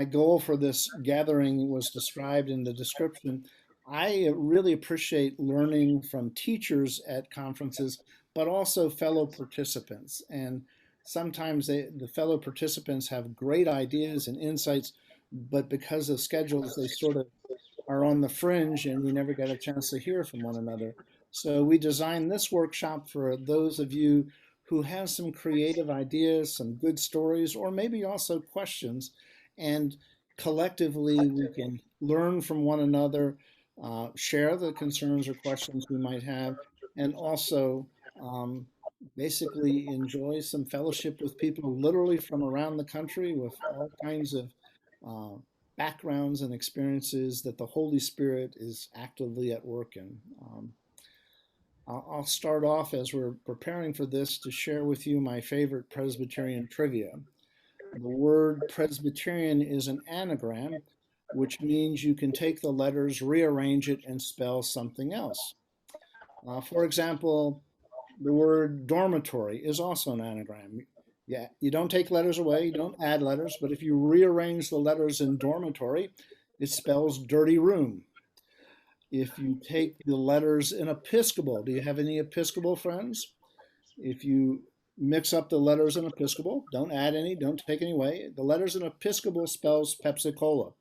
goal for this gathering was described in the description. I really appreciate learning from teachers at conferences, but also fellow participants. And sometimes the fellow participants have great ideas and insights, but because of schedules, they sort of are on the fringe and we never get a chance to hear from one another. So we designed this workshop for those of you who have some creative ideas, some good stories, or maybe also questions. And collectively, we can learn from one another, share the concerns or questions we might have, and also um, basically enjoy some fellowship with people literally from around the country with all kinds of uh, backgrounds and experiences that the Holy Spirit is actively at work in. I'll start off as we're preparing for this to share with you my favorite Presbyterian trivia. The word Presbyterian is an anagram, which means you can take the letters, rearrange it, and spell something else. For example, the word dormitory is also an anagram. Yeah, you don't take letters away, you don't add letters, but if you rearrange the letters in dormitory, it spells dirty room. If you take the letters in Episcopal, do you have any Episcopal friends? If you mix up the letters in Episcopal, don't add any, don't take any away. The letters in Episcopal spells Pepsi Cola.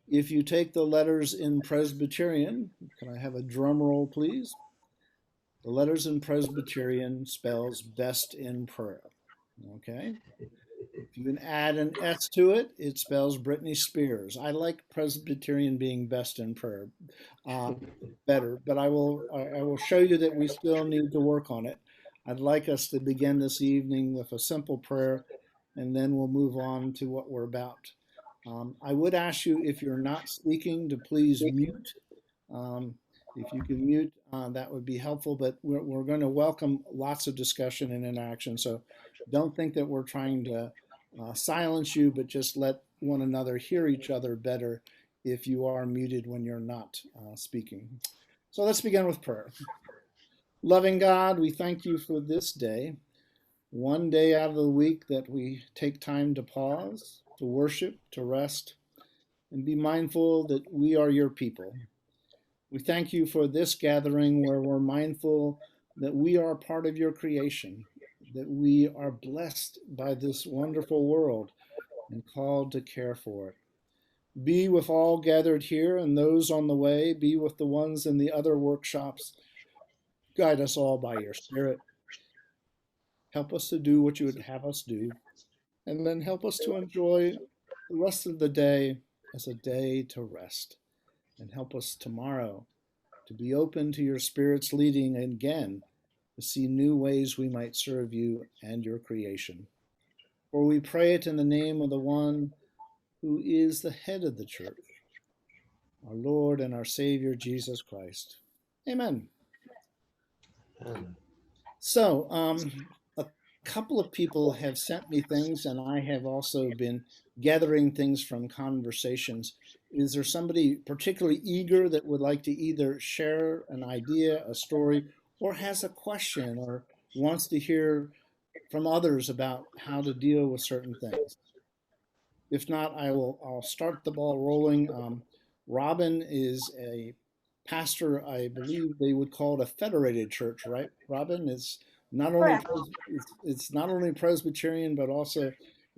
If you take the letters in Presbyterian, can I have a drum roll, please? The letters in Presbyterian spells best in prayer. Okay. If you can add an S to it, it spells Britney Spears. I like Presbyterian being best in prayer uh, better, but I will show you that we still need to work on it. I'd like us to begin this evening with a simple prayer, and then we'll move on to what we're about. I would ask you, if you're not speaking, to please mute. Um, if you can mute, that would be helpful, but we're going to welcome lots of discussion and interaction. So don't think that we're trying to silence you, but just let one another hear each other better if you are muted when you're not speaking. So let's begin with prayer. Loving God, we thank you for this day, one day out of the week that we take time to pause, to worship, to rest, and be mindful that we are your people. We thank you for this gathering where we're mindful that we are part of your creation, that we are blessed by this wonderful world and called to care for it. Be with all gathered here and those on the way. Be with the ones in the other workshops. Guide us all by your Spirit. Help us to do what you would have us do, and then help us to enjoy the rest of the day as a day to rest. And help us tomorrow to be open to your Spirit's leading again, to see new ways we might serve you and your creation. For we pray it in the name of the one who is the head of the church, our Lord and our Savior, Jesus Christ. Amen. So, a couple of people have sent me things, and I have also been gathering things from conversations. Is there somebody particularly eager that would like to either share an idea, a story, or has a question or wants to hear from others about how to deal with certain things? If not, I'll start the ball rolling. Robin is a pastor. I believe they would call it a federated church, right? Robin is not only Correct. it's not only Presbyterian, but also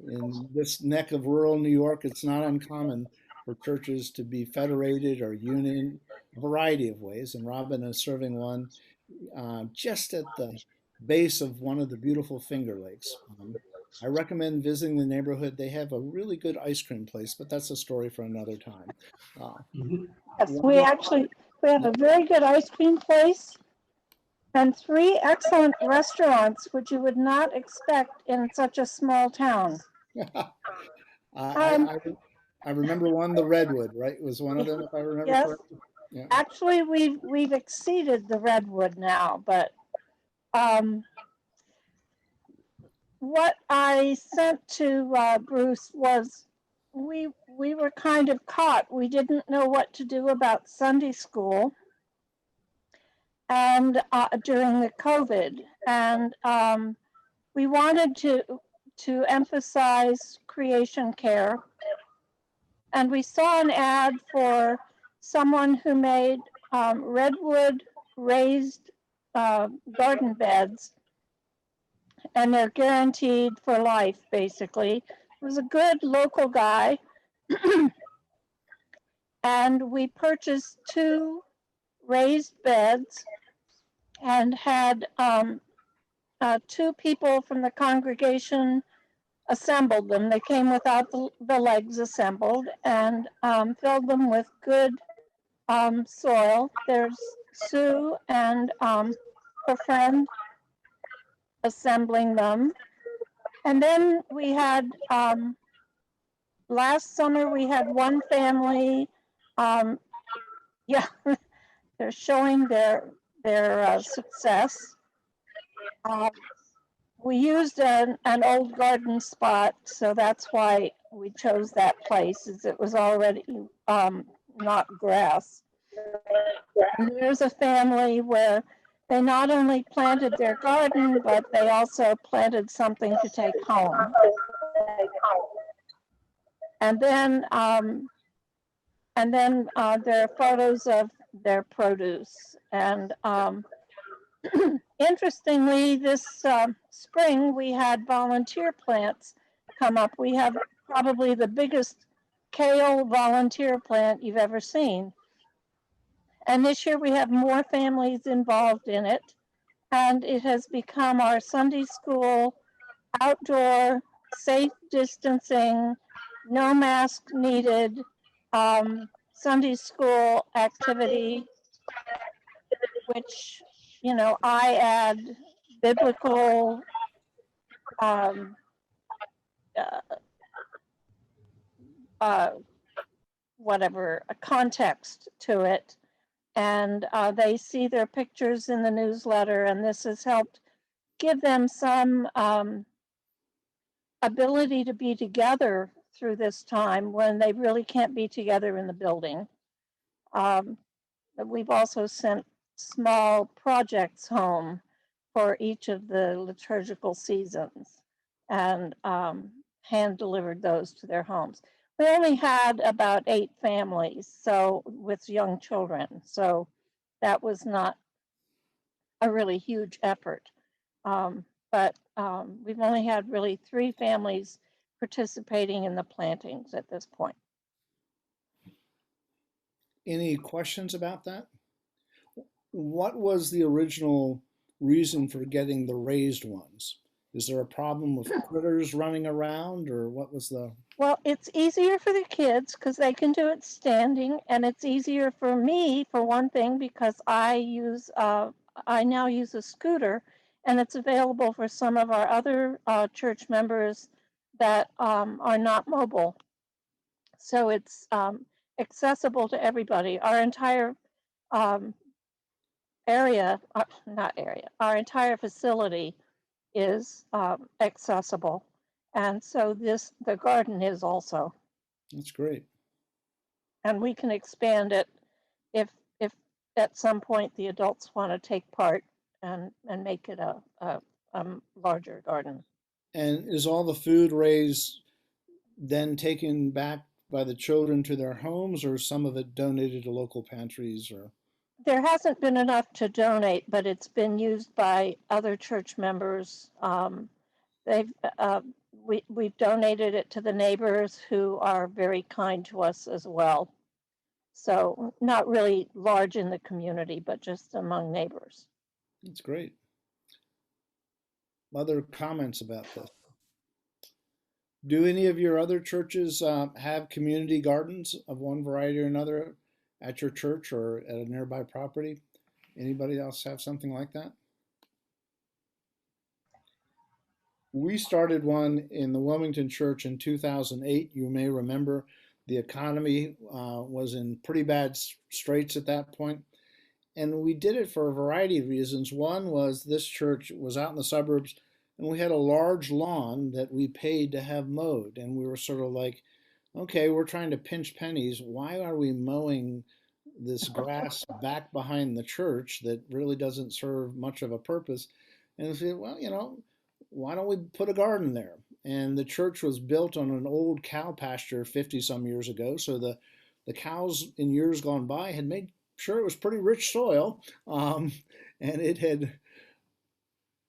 in this neck of rural New York, it's not uncommon for churches to be federated or union, a variety of ways. And Robin is serving one just at the base of one of the beautiful Finger Lakes. I recommend visiting the neighborhood. They have a really good ice cream place, but that's a story for another time. Uh, Yes, Robin, we have a very good ice cream place and three excellent restaurants, which you would not expect in such a small town. I, Um, I, I remember one, the Redwood, right? Was one of them, if I remember yes, correctly. Yeah. actually, we've exceeded the redwood now, but um, what I sent to Bruce was we were kind of caught. We didn't know what to do about Sunday school and during the COVID, and we wanted to emphasize creation care, And we saw an ad for someone who made redwood raised garden beds, and they're guaranteed for life, basically. It was a good local guy, and we purchased two raised beds and had two people from the congregation assembled them. They came without the legs assembled, and filled them with good soil. There's Sue and her friend assembling them. And then we had, last summer, we had one family, um, yeah, they're showing their success. Uh, we used an old garden spot, so that's why we chose that place, is it was already not grass. And there's a family where they not only planted their garden, but they also planted something to take home. And then there are photos of their produce. And interestingly, this spring we had volunteer plants come up. We have probably the biggest kale volunteer plant you've ever seen. And this year we have more families involved in it. And it has become our Sunday school outdoor, safe distancing, no mask needed Sunday school activity, which, I add biblical um, uh, uh, whatever, a context to it. And they see their pictures in the newsletter, and this has helped give them some ability to be together through this time when they really can't be together in the building. Um, we've also sent small projects home for each of the liturgical seasons and hand delivered those to their homes. We only had about 8 families, so with young children, so that was not a really huge effort. But we've only had really 3 families participating in the plantings at this point. Any questions about that? What was the original reason for getting the raised ones? Is there a problem with critters running around, or what was the? Well, it's easier for the kids because they can do it standing, and it's easier for me, for one thing, because I now use a scooter, and it's available for some of our other church members that are not mobile. So it's accessible to everybody. Our entire um, our entire facility is accessible. And so the garden is also, That's great. and we can expand it if at some point the adults want to take part and make it a larger garden. And is all the food raised then taken back by the children to their homes, or some of it donated to local pantries? Or There hasn't been enough to donate, but it's been used by other church members. They've we've donated it to the neighbors who are very kind to us as well. So not really large in the community, but just among neighbors. that's great. Other comments about this? Do any of your other churches have community gardens of one variety or another at your church or at a nearby property? Anybody else have something like that? We started one in the Wilmington church in 2008. You may remember the economy was in pretty bad straits at that point. And we did it for a variety of reasons. One was this church was out in the suburbs, and we had a large lawn that we paid to have mowed. And we were sort of like, okay, we're trying to pinch pennies. Why are we mowing this grass back behind the church that really doesn't serve much of a purpose? And we said, well, why don't we put a garden there? and the church was built on an old cow pasture 50 some years ago. So the cows in years gone by had made sure it was pretty rich soil, and it had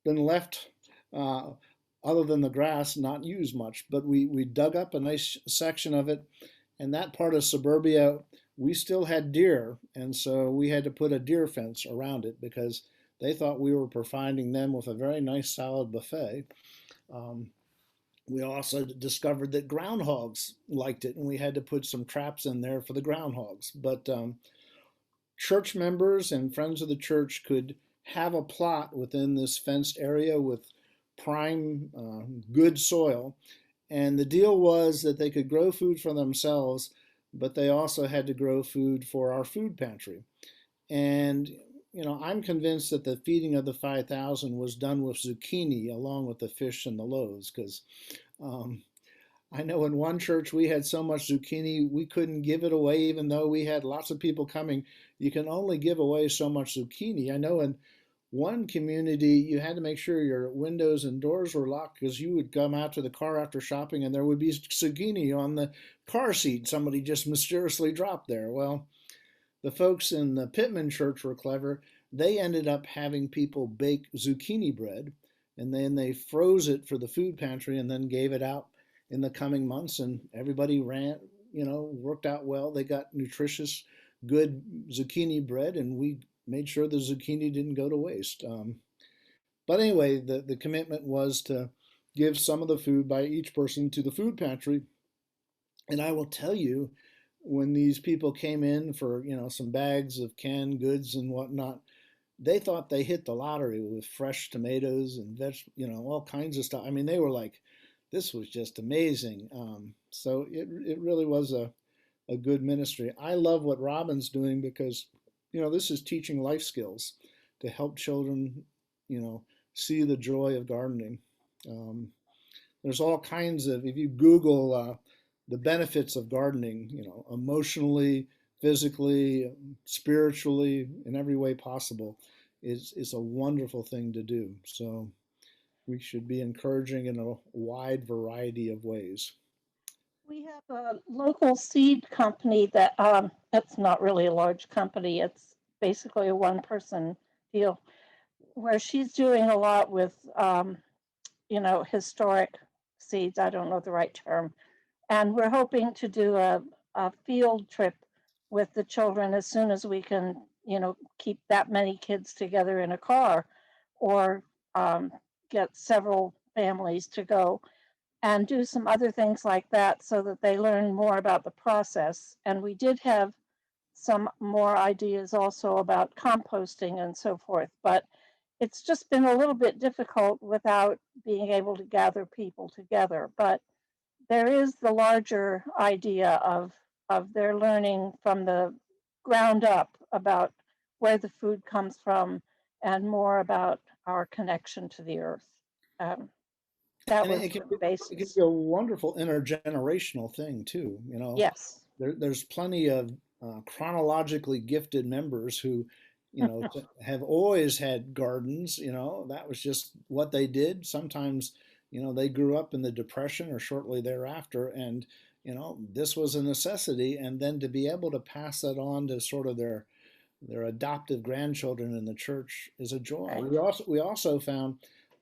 been left, uh, other than the grass, not used much. But we dug up a nice section of it, and that part of suburbia, we still had deer, and so we had to put a deer fence around it because they thought we were providing them with a very nice solid buffet. Um, we also discovered that groundhogs liked it, and we had to put some traps in there for the groundhogs. But church members and friends of the church could have a plot within this fenced area with prime, good soil. And the deal was that they could grow food for themselves, but they also had to grow food for our food pantry. And, I'm convinced that the feeding of the 5,000 was done with zucchini along with the fish and the loaves, because um, I know in one church we had so much zucchini we couldn't give it away, even though we had lots of people coming. You can only give away so much zucchini. I know in one community you had to make sure your windows and doors were locked because you would come out to the car after shopping and there would be zucchini on the car seat somebody just mysteriously dropped there. Well, the folks in the Pittman church were clever. They ended up having people bake zucchini bread, and then they froze it for the food pantry and then gave it out in the coming months. And everybody worked out well. They got nutritious, good zucchini bread, and we made sure the zucchini didn't go to waste. But anyway, the commitment was to give some of the food by each person to the food pantry. And I will tell you, when these people came in for, some bags of canned goods and whatnot, they thought they hit the lottery with fresh tomatoes and all kinds of stuff. I mean, they were like, this was just amazing. So it really was a good ministry. I love what Robin's doing because, this is teaching life skills to help children, see the joy of gardening. Um, there's all kinds of, if you Google the benefits of gardening, emotionally, physically, spiritually, in every way possible, is a wonderful thing to do. So we should be encouraging in a wide variety of ways. We have a local seed company that it's not really a large company. It's basically a one-person deal where she's doing a lot with historic seeds. I don't know the right term, and we're hoping to do a field trip with the children as soon as we can, keep that many kids together in a car, or um, get several families to go and do some other things like that so that they learn more about the process. And we did have some more ideas also about composting and so forth, but it's just been a little bit difficult without being able to gather people together. But there is the larger idea of their learning from the ground up about where the food comes from and more about our connection to the earth. Um, that And was it can the be, it can basis. be a wonderful intergenerational thing too. Yes. There's plenty of chronologically gifted members who, have always had gardens. That was just what they did. Sometimes, they grew up in the Depression or shortly thereafter, and this was a necessity. And then to be able to pass that on to sort of their adoptive grandchildren in the church is a joy. Right. We also found,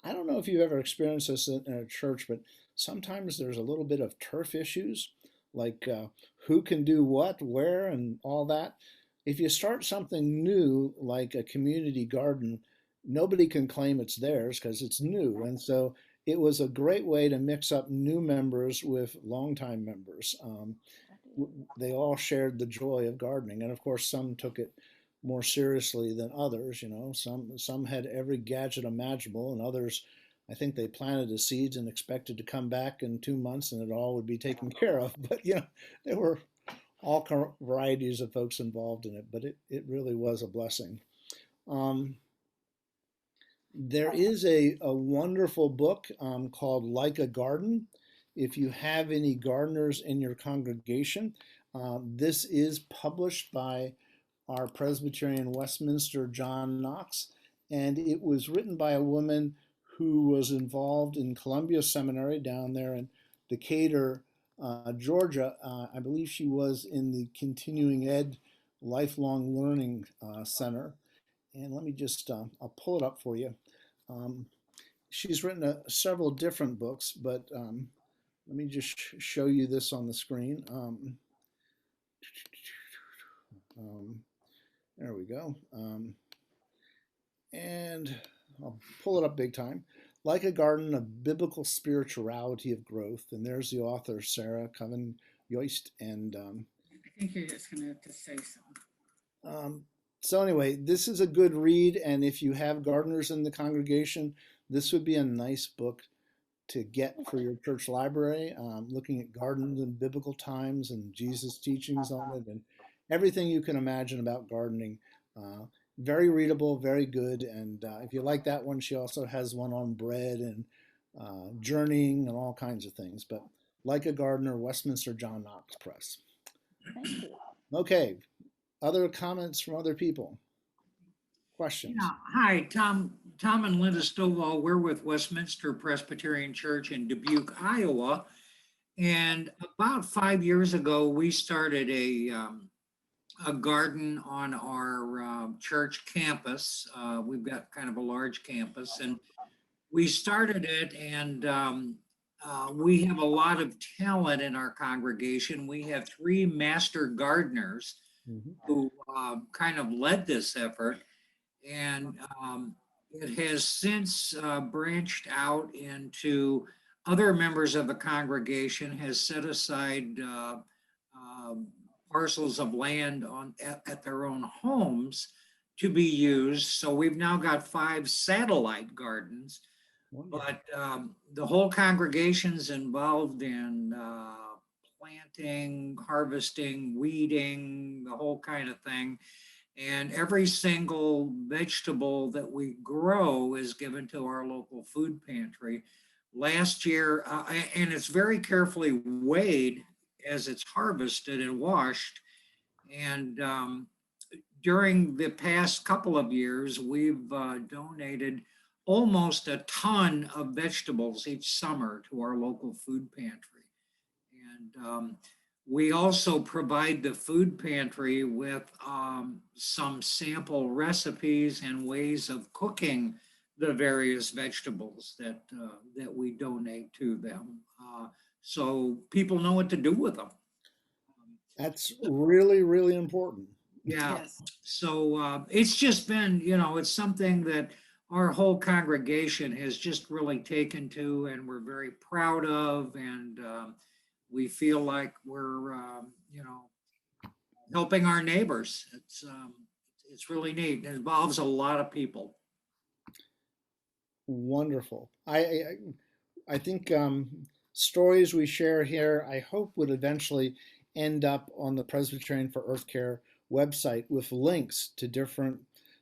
I don't know if you've ever experienced this in a church, but sometimes there's a little bit of turf issues, like who can do what, where, and all that. If you start something new, like a community garden, nobody can claim it's theirs because it's new. And so it was a great way to mix up new members with longtime members. They all shared the joy of gardening, and of course, some took it more seriously than others. Some had every gadget imaginable, and others, I think they planted the seeds and expected to come back in 2 months and it all would be taken care of. But there were all varieties of folks involved in it, but it really was a blessing. Um, there Right. is a wonderful book called Like a Garden. If you have any gardeners in your congregation, this is published by our Presbyterian Westminster John Knox, and it was written by a woman who was involved in Columbia Seminary down there in Decatur, Georgia. I believe she was in the Continuing Ed Lifelong Learning Center. And let me just, I'll pull it up for you. Um, she's written several different books, but let me just show you this on the screen. Um, there we go. And I'll pull it up big time. Like a Garden of Biblical Spirituality of Growth. And there's the author, Sarah Coven Yoist. And I think you're just going to have to say so. So anyway, this is a good read. And if you have gardeners in the congregation, this would be a nice book to get for your church library, looking at gardens in biblical times and Jesus' teachings on it and everything you can imagine about gardening. Very readable, very good. And if you like that one, she also has one on bread and journeying and all kinds of things. But Like a Gardener, Westminster John Knox Press. Thank you. Okay, other comments from other people? Questions? Yeah. Hi, Tom and Linda Stovall. We're with Westminster Presbyterian Church in Dubuque, Iowa. And about 5 years ago, we started a garden on our church campus. We've got kind of a large campus, and we started it, and we have a lot of talent in our congregation. We have 3 master gardeners who kind of led this effort, and it has since branched out into other members of the congregation has set aside parcels of land at their own homes to be used. So we've now got 5 satellite gardens, but the whole congregation's involved in planting, harvesting, weeding, the whole kind of thing. And every single vegetable that we grow is given to our local food pantry. Last year, and it's very carefully weighed as it's harvested and washed. And during the past couple of years, we've donated almost a ton of vegetables each summer to our local food pantry. And we also provide the food pantry with some sample recipes and ways of cooking the various vegetables that we donate to them, so people know what to do with them. That's really, really important. Yeah. Yes. So it's just been, it's something that our whole congregation has just really taken to, and we're very proud of, and we feel like we're, helping our neighbors. It's really neat. It involves a lot of people. Wonderful. I think stories we share here, I hope would eventually end up on the Presbyterian for Earth Care website with links to different,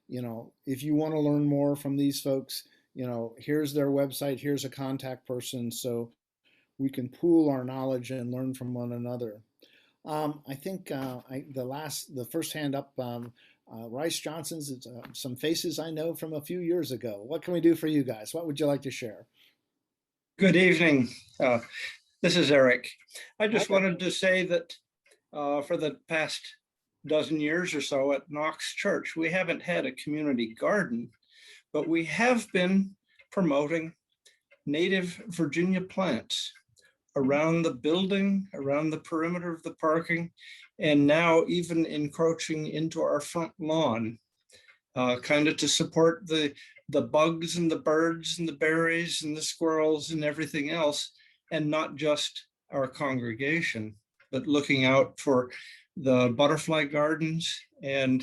if you want to learn more from these folks, here's their website, here's a contact person, so we can pool our knowledge and learn from one another. I think the first hand up, Rice Johnson's, some faces I know from a few years ago. What can we do for you guys? What would you like to share? Good evening. This is Eric. I just wanted to say that for the past dozen years or so at Knox Church, we haven't had a community garden, but we have been promoting native Virginia plants around the building, around the perimeter of the parking, and now even encroaching into our front lawn, kind of to support the bugs and the birds and the berries and the squirrels and everything else, and not just our congregation, but looking out for the butterfly gardens and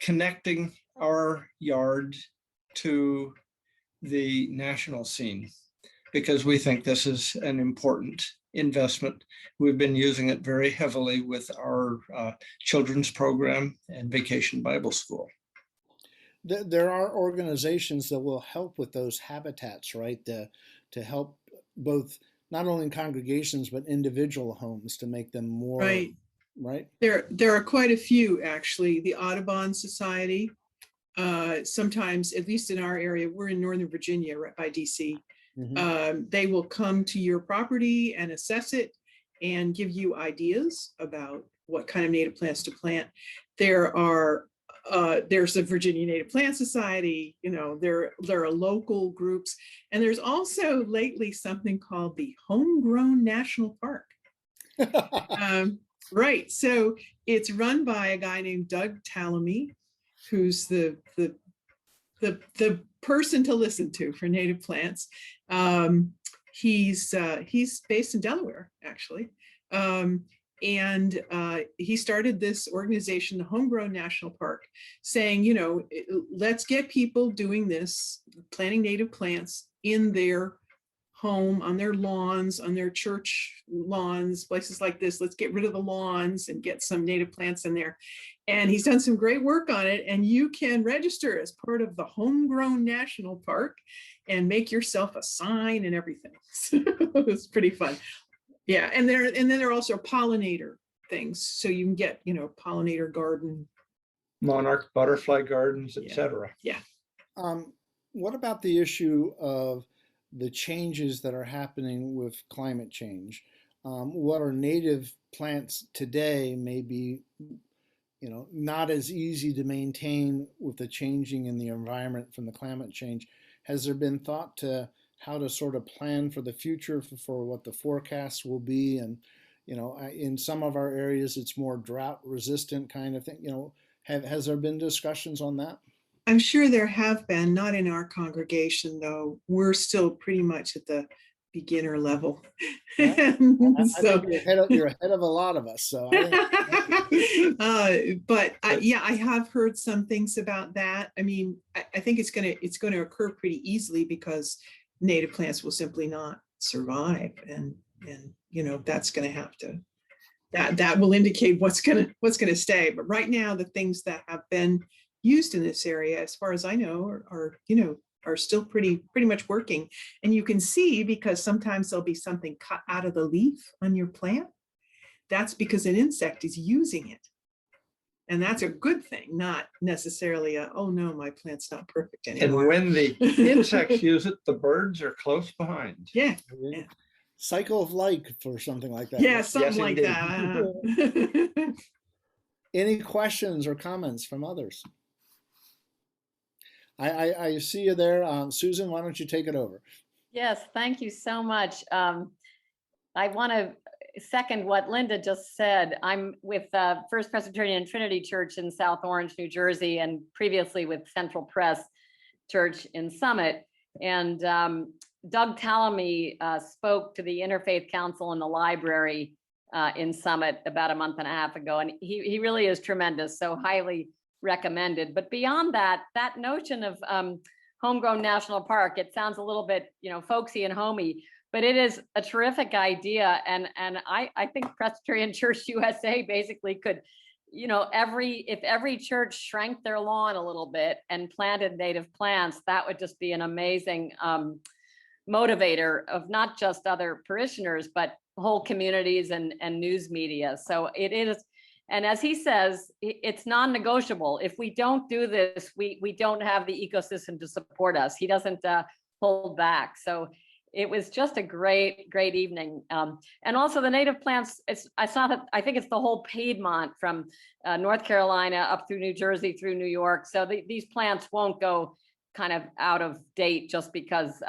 connecting our yard to the national scene, because we think this is an important investment. We've been using it very heavily with our children's program and Vacation Bible School. There are organizations that will help with those habitats, right? To help both not only congregations but individual homes to make them more Right. right. There are quite a few, actually. The Audubon Society sometimes, at least in our area, we're in Northern Virginia, right by DC. Mhm. They will come to your property and assess it and give you ideas about what kind of native plants to plant. There's the Virginia Native Plant Society, there are local groups, and there's also lately something called the Homegrown National Park. Right, so it's run by a guy named Doug Tallamy, who's the person to listen to for native plants. He's based in Delaware, actually. And he started this organization, the Homegrown National Park, saying, let's get people doing this, planting native plants in their home, on their lawns, on their church lawns, places like this. Let's get rid of the lawns and get some native plants in there. And he's done some great work on it. And you can register as part of the Homegrown National Park and make yourself a sign and everything. So it's pretty fun. Yeah, and then there are also pollinator things, so you can get pollinator garden, monarch butterfly gardens, etc. Yeah. What about the issue of the changes that are happening with climate change? What are native plants today may be, not as easy to maintain with the changing in the environment from the climate change. Has there been thought to how to sort of plan for the future for what the forecasts will be? And, in some of our areas, it's more drought resistant kind of thing. Has there been discussions on that? I'm sure there have been, not in our congregation, though. We're still pretty much at the beginner level. I So think you're ahead of a lot of us. So, I have heard some things about that. I mean, I think it's going to occur pretty easily because native plants will simply not survive, and that's going to have to. That will indicate what's going to stay. But right now, the things that have been used in this area, as far as I know, are still pretty much working. And you can see, because sometimes there'll be something cut out of the leaf on your plant. That's because an insect is using it. And that's a good thing, not necessarily oh no, my plant's not perfect anymore. And when the insects use it, the birds are close behind. Yeah. Cycle of life or something like that. Yeah, something like that. Any questions or comments from others? I see you there. Susan, why don't you take it over? Yes, thank you so much. I want to second what Linda just said. I'm with First Presbyterian Trinity Church in South Orange, New Jersey, and previously with Central Pres Church in Summit. And Doug Tallamy spoke to the Interfaith Council in the library in Summit about a month and a half ago, and he really is tremendous, so highly recommended. But beyond that notion of Homegrown National Park, it sounds a little bit, folksy and homey, but it is a terrific idea. And I think Presbyterian Church USA basically could, if every church shrank their lawn a little bit and planted native plants, that would just be an amazing motivator of not just other parishioners, but whole communities and news media. So it is. And as he says, it's non-negotiable. If we don't do this, we don't have the ecosystem to support us. He doesn't hold back. So it was just a great evening. And also the native plants, I think it's the whole Piedmont from North Carolina up through New Jersey, through New York. So these plants won't go kind of out of date just because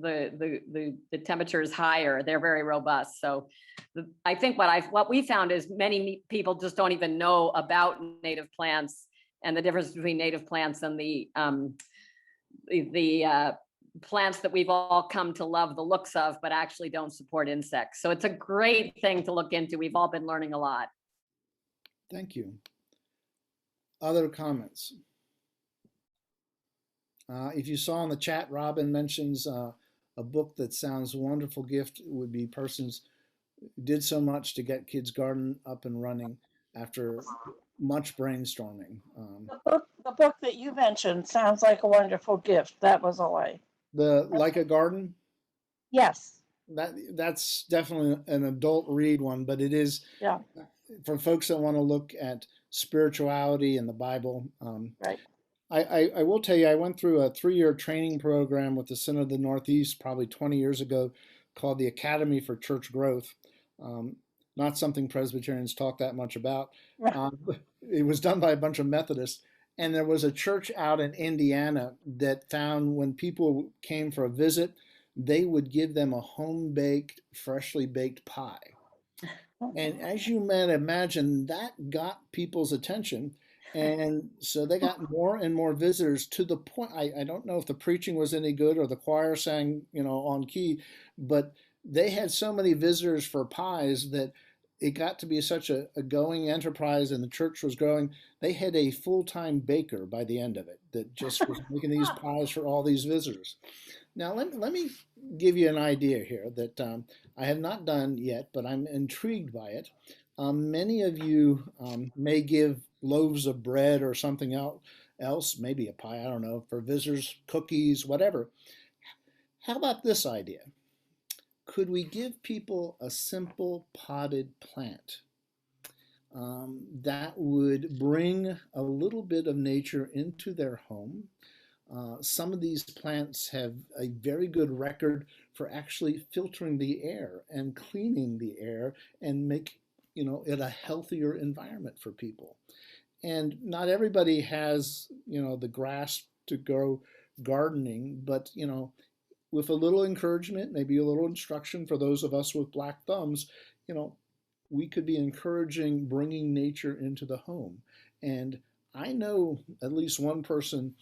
the temperature is higher. They're very robust. So I think what we found is many people just don't even know about native plants and the difference between native plants and the plants that we've all come to love the looks of, but actually don't support insects. So it's a great thing to look into. We've all been learning a lot. Thank you. Other comments? If you saw in the chat, Robin mentions a book that sounds a wonderful gift. It would be Persons Did So Much to Get Kids' Garden Up and Running after much brainstorming. The book that you mentioned sounds like a wonderful gift. That was all The Like a Garden? Yes. That's definitely an adult read one, but it is for folks that want to look at spirituality and the Bible. Right. I will tell you, I went through a 3-year training program with the Synod of the Northeast probably 20 years ago called the Academy for Church Growth. Um, Not something Presbyterians talk that much about. It was done by a bunch of Methodists. And there was a church out in Indiana that found when people came for a visit, they would give them a home baked, freshly baked pie. And as you might imagine, that got people's attention. And so they got more and more visitors to the point. I don't know if the preaching was any good or the choir sang, on key, but they had so many visitors for pies that it got to be such a going enterprise and the church was growing. They had a full-time baker by the end of it that just was making these pies for all these visitors. Now, let me give you an idea here that I have not done yet, but I'm intrigued by it. Many of you may give loaves of bread or something else, maybe a pie, I don't know, for visitors, cookies, whatever. How about this idea? Could we give people a simple potted plant that would bring a little bit of nature into their home? Some of these plants have a very good record for actually filtering the air and cleaning the air and make it a healthier environment for people. And not everybody has the grasp to go gardening, but with a little encouragement, maybe a little instruction for those of us with black thumbs, we could be encouraging bringing nature into the home. And I know at least one person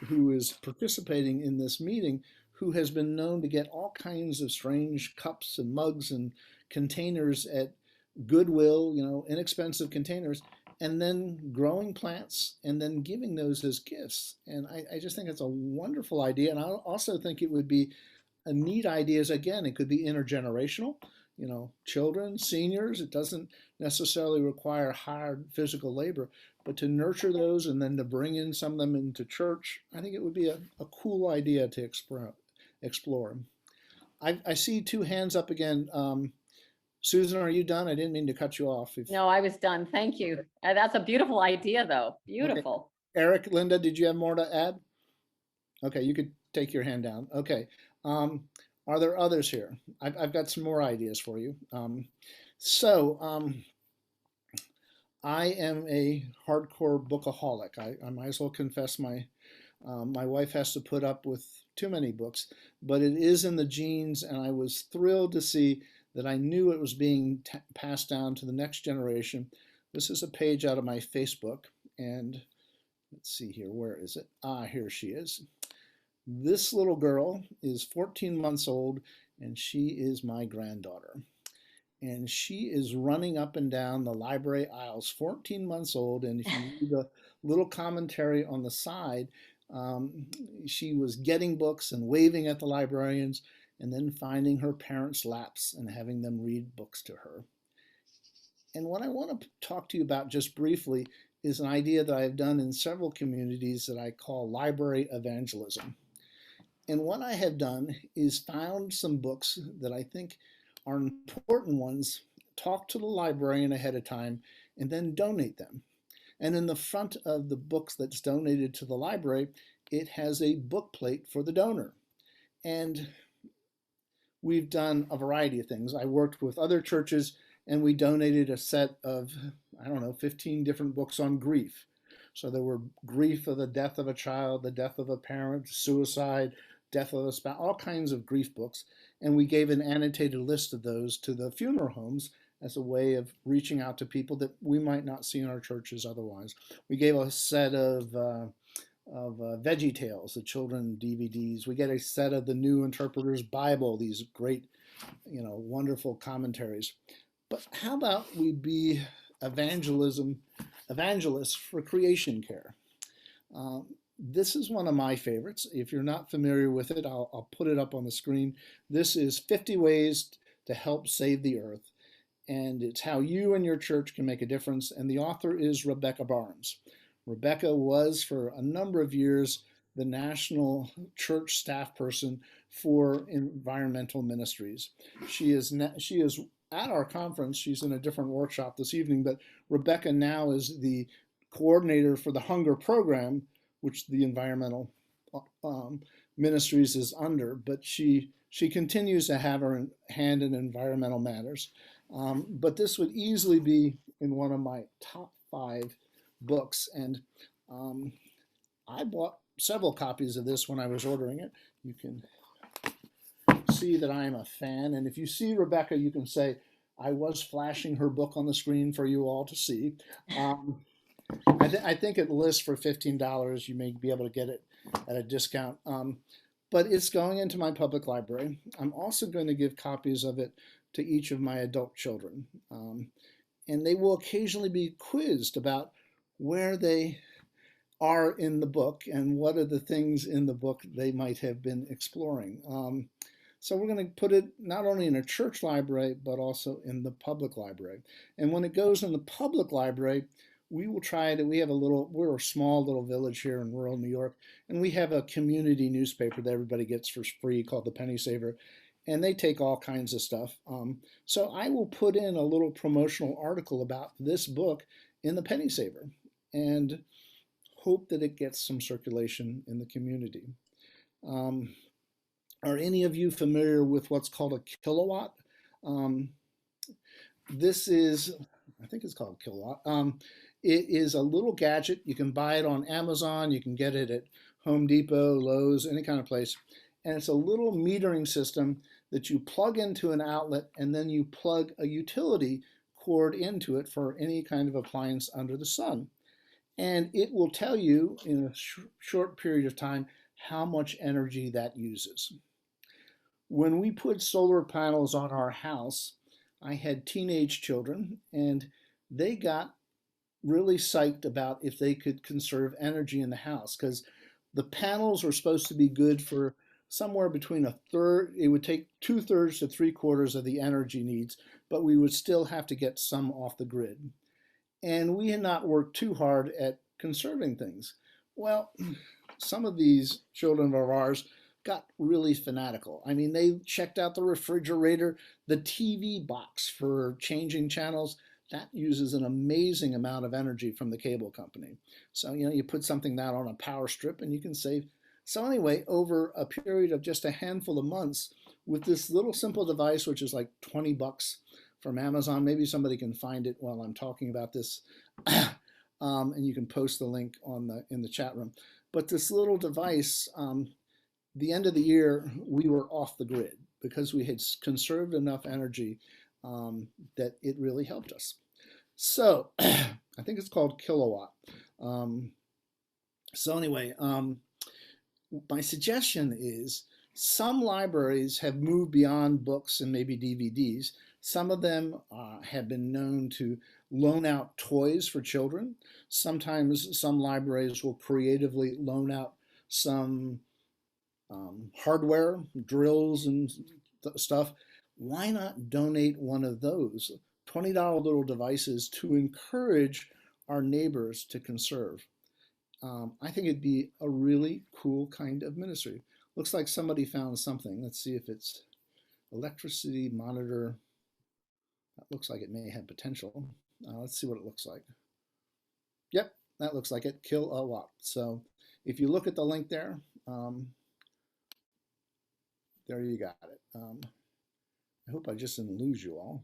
who is participating in this meeting who has been known to get all kinds of strange cups and mugs and containers at Goodwill, inexpensive containers, and then growing plants and then giving those as gifts. And I just think it's a wonderful idea. And I also think it would be a neat idea as, again, it could be intergenerational, children, seniors. It doesn't necessarily require hard physical labor, but to nurture those and then to bring in some of them into church, I think it would be a cool idea to explore. I see 2 hands up again. Susan, are you done? I didn't mean to cut you off. No, I was done. Thank you. That's a beautiful idea, though. Beautiful. Okay. Eric, Linda, did you have more to add? Okay, you could take your hand down. Okay. Are there others here? I've got some more ideas for you. I am a hardcore bookaholic. I might as well confess my wife has to put up with too many books, but it is in the genes, and I was thrilled to see that I knew it was being passed down to the next generation. This is a page out of my Facebook, and let's see here, where is it? Here she is. This little girl is 14 months old, and she is my granddaughter. And she is running up and down the library aisles, 14 months old, and if you read the little commentary on the side, she was getting books and waving at the librarians, and then finding her parents' laps and having them read books to her. And what I want to talk to you about just briefly is an idea that I've done in several communities that I call library evangelism. And what I have done is found some books that I think are important ones, talk to the librarian ahead of time, and then donate them. And in the front of the books that's donated to the library, it has a book plate for the donor. And we've done a variety of things. I worked with other churches and we donated a set of, 15 different books on grief. So there were grief of the death of a child, the death of a parent, suicide, death of a spouse, all kinds of grief books. And we gave an annotated list of those to the funeral homes as a way of reaching out to people that we might not see in our churches otherwise. We gave a set of Veggie Tales, the children DVDs. We get a set of the New Interpreter's Bible, these great, wonderful commentaries. But how about we be evangelists for creation care? This is one of my favorites. If you're not familiar with it, I'll put it up on the screen. This is 50 Ways to Help Save the Earth. And it's how you and your church can make a difference. And the author is Rebecca Barnes. Rebecca was, for a number of years, the national church staff person for environmental ministries. She is at our conference. She's in a different workshop this evening, but Rebecca now is the coordinator for the hunger program which the environmental ministries is under, but she continues to have her hand in environmental matters. But this would easily be in one of my top 5 books, and I bought several copies of this when I was ordering it. You can see that I am a fan, and if you see Rebecca, you can say I was flashing her book on the screen for you all to see. I think it lists for $15. You may be able to get it at a discount. But it's going into my public library. I'm also going to give copies of it to each of my adult children. And they will occasionally be quizzed about where they are in the book and what are the things in the book they might have been exploring. So we're going to put it not only in a church library, but also in the public library. And when it goes in the public library, we will try to, we're a small little village here in rural New York, and we have a community newspaper that everybody gets for free called the Penny Saver, and they take all kinds of stuff. So I will put in a little promotional article about this book in the Penny Saver and hope that it gets some circulation in the community. Are any of you familiar with what's called a kilowatt? This is, I think it's called kilowatt. It is a little gadget. You can buy it on Amazon. You can get it at Home Depot, Lowe's, any kind of place. And it's a little metering system that you plug into an outlet, and then you plug a utility cord into it for any kind of appliance under the sun. And it will tell you in a short period of time how much energy that uses. When we put solar panels on our house, I had teenage children, and they got really psyched about if they could conserve energy in the house, because the panels were supposed to be good for somewhere between a third, it would take 2/3 to 3/4 of the energy needs, but we would still have to get some off the grid. And we had not worked too hard at conserving things. Well, some of these children of ours got really fanatical. I mean, they checked out the refrigerator, the TV box for changing channels. That uses an amazing amount of energy from the cable company. So, you put something that on a power strip and you can save. So anyway, over a period of just a handful of months, with this little simple device, which is like $20 from Amazon, maybe somebody can find it while I'm talking about this, and you can post the link in the chat room. But this little device, the end of the year, we were off the grid because we had conserved enough energy that it really helped us. So I think it's called kilowatt. So anyway, my suggestion is some libraries have moved beyond books and maybe DVDs. Some of them have been known to loan out toys for children. Sometimes some libraries will creatively loan out some hardware, drills and stuff. Why not donate one of those $20 little devices to encourage our neighbors to conserve? I think it'd be a really cool kind of ministry. Looks like somebody found something. Let's see if it's electricity monitor. That looks like it may have potential. Let's see what it looks like. Yep, that looks like it, kilowatt. So if you look at the link there, there you got it. I hope I just didn't lose you all.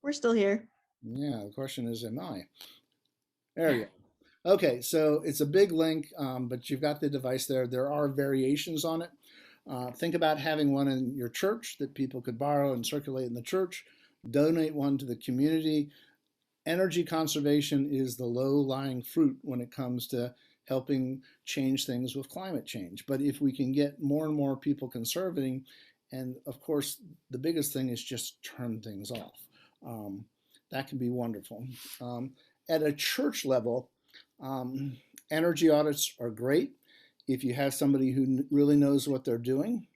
We're still here. Yeah, the question is, am I? There you go. Okay, so it's a big link, but you've got the device there. There are variations on it. Think about having one in your church that people could borrow and circulate in the church. Donate one to the community. Energy conservation is the low-lying fruit when it comes to helping change things with climate change. But if we can get more and more people conserving, and of course, the biggest thing is just turn things off. That can be wonderful. At a church level, energy audits are great if you have somebody who really knows what they're doing.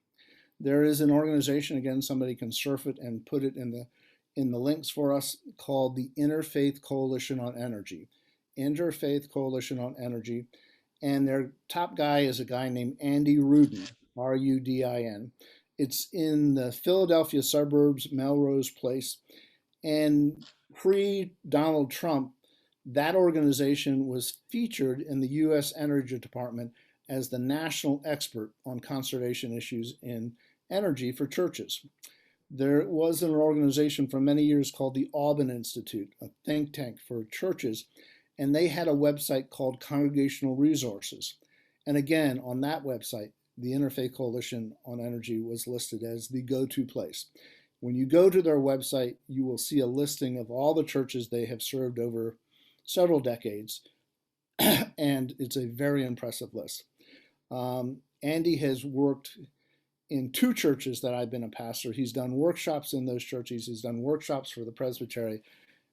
There is an organization, again, somebody can surf it and put it in the links for us, called the Interfaith Coalition on Energy. Interfaith Coalition on Energy. And their top guy is a guy named Andy Rudin, R-U-D-I-N. It's in the Philadelphia suburbs, Melrose Place. And pre-Donald Trump, That organization was featured in the U.S. Energy Department as the national expert on conservation issues in energy for churches. There was an organization for many years called the Auburn Institute, a think tank for churches, and they had a website called Congregational Resources. And again, on that website, the Interfaith Coalition on Energy was listed as the go-to place. When you go to their website, you will see a listing of all the churches they have served over several decades, and it's a very impressive list. Andy has worked in 2 churches that I've been a pastor. He's done workshops in those churches. He's done workshops for the presbytery.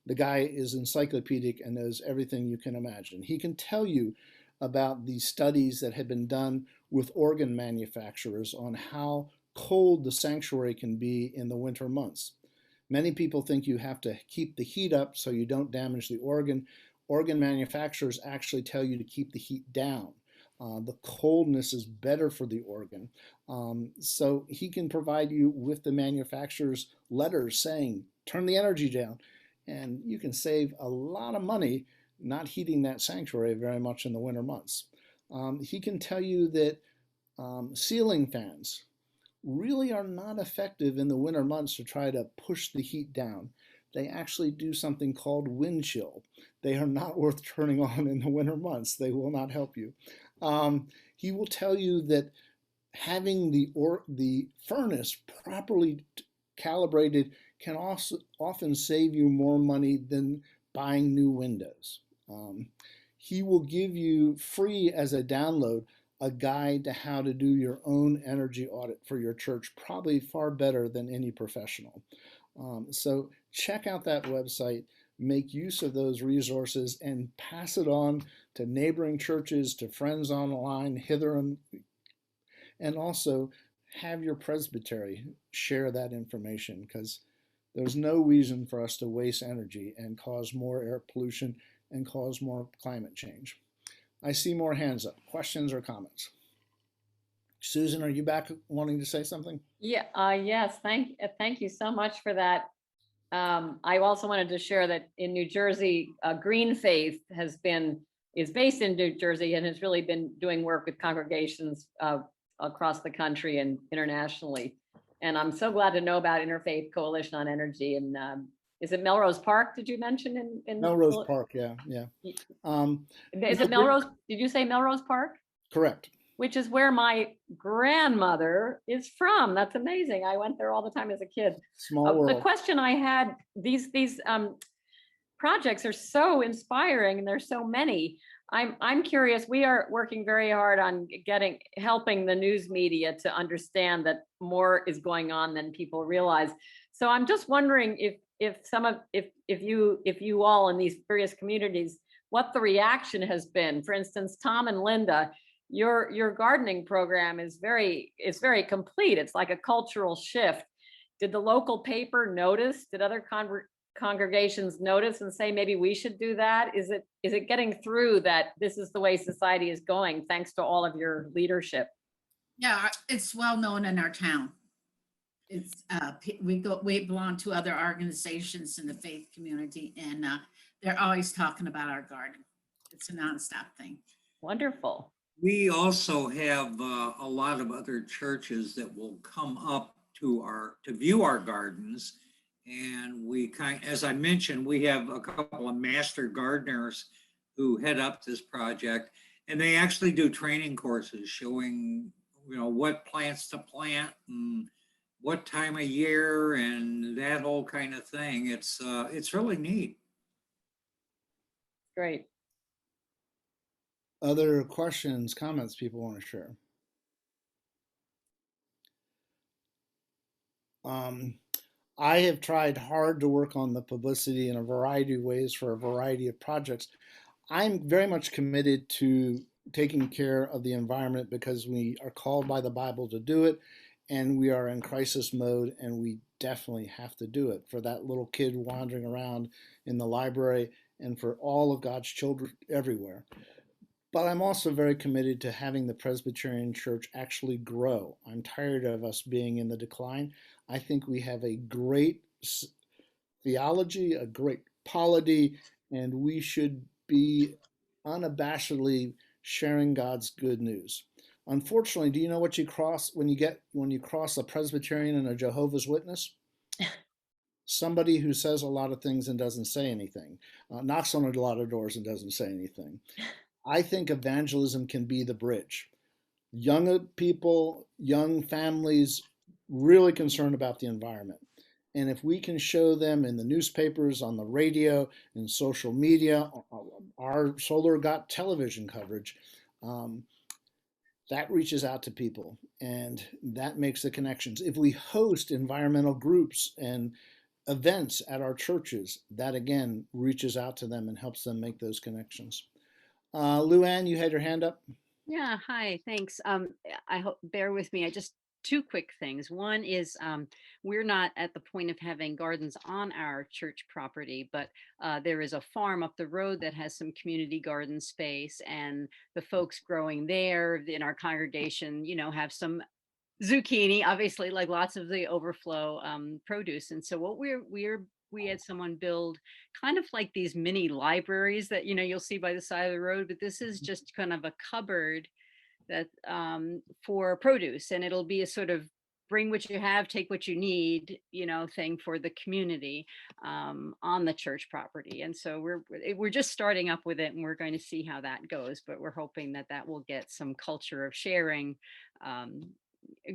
The guy is encyclopedic and knows everything you can imagine. He can tell you about the studies that have been done with organ manufacturers on how cold the sanctuary can be in the winter months. Many people think you have to keep the heat up so you don't damage the organ. Organ manufacturers actually tell you to keep the heat down. The coldness is better for the organ. So he can provide you with the manufacturer's letters saying, turn the energy down. And you can save a lot of money not heating that sanctuary very much in the winter months. He can tell you that ceiling fans really are not effective in the winter months to try to push the heat down. They actually do something called wind chill. They are not worth turning on in the winter months. They will not help you. He will tell you that having the furnace properly calibrated can also often save you more money than buying new windows. He will give you free as a download a guide to how to do your own energy audit for your church, probably far better than any professional. So check out that website, make use of those resources, and pass it on to neighboring churches, to friends online, hither and also have your presbytery share that information, because there's no reason for us to waste energy and cause more air pollution and cause more climate change. I see more hands up. Questions or comments? Susan, are you back wanting to say something? Yeah, yes, thank you so much for that. I also wanted to share that in New Jersey, Green Faith is based in New Jersey and has really been doing work with congregations across the country and internationally. And I'm so glad to know about Interfaith Coalition on Energy. And is it Melrose Park? Did you mention in Melrose Park? Yeah. Is it Melrose? Did you say Melrose Park? Correct. Which is where my grandmother is from. That's amazing. I went there all the time as a kid. Small world. The question I had, these projects are so inspiring and there's so many. I'm curious, we are working very hard on helping the news media to understand that more is going on than people realize. So I'm just wondering if you all in these various communities, what the reaction has been. For instance, Tom and Linda, your gardening program is very complete. It's like a cultural shift. Did the local paper notice? Did other congregations notice and say maybe we should do that? Is it getting through that this is the way society is going, thanks to all of your leadership? Yeah, it's well known in our town. It's we belong to other organizations in the faith community, and they're always talking about our garden. It's a nonstop thing. Wonderful. We also have a lot of other churches that will come up to view our gardens. And as I mentioned, we have a couple of master gardeners who head up this project, and they actually do training courses showing, what plants to plant and what time of year and that whole kind of thing. It's really neat. Great. Other questions, comments people want to share? I have tried hard to work on the publicity in a variety of ways for a variety of projects. I'm very much committed to taking care of the environment because we are called by the Bible to do it, and we are in crisis mode, and we definitely have to do it for that little kid wandering around in the library and for all of God's children everywhere. But I'm also very committed to having the Presbyterian Church actually grow. I'm tired of us being in the decline. I think we have a great theology, a great polity, and we should be unabashedly sharing God's good news. Unfortunately, do you know what you cross when you cross a Presbyterian and a Jehovah's Witness? Somebody who says a lot of things and doesn't say anything, knocks on a lot of doors and doesn't say anything. I think evangelism can be the bridge. Young people, young families, really concerned about the environment. And if we can show them in the newspapers, on the radio, in social media, our Solar Got television coverage, um, that reaches out to people and that makes the connections. If we host environmental groups and events at our churches, that again reaches out to them and helps them make those connections. Luann, you had your hand up? Yeah, hi, thanks. I hope bear with me. I just two quick things. One is we're not at the point of having gardens on our church property, but there is a farm up the road that has some community garden space, and the folks growing there in our congregation, have some zucchini, obviously, like lots of the overflow produce. And so what we had someone build kind of like these mini libraries that you'll see by the side of the road, but this is just kind of a cupboard that for produce, and it'll be a sort of bring what you have, take what you need, thing for the community on the church property. And so we're just starting up with it, and we're going to see how that goes. But we're hoping that that will get some culture of sharing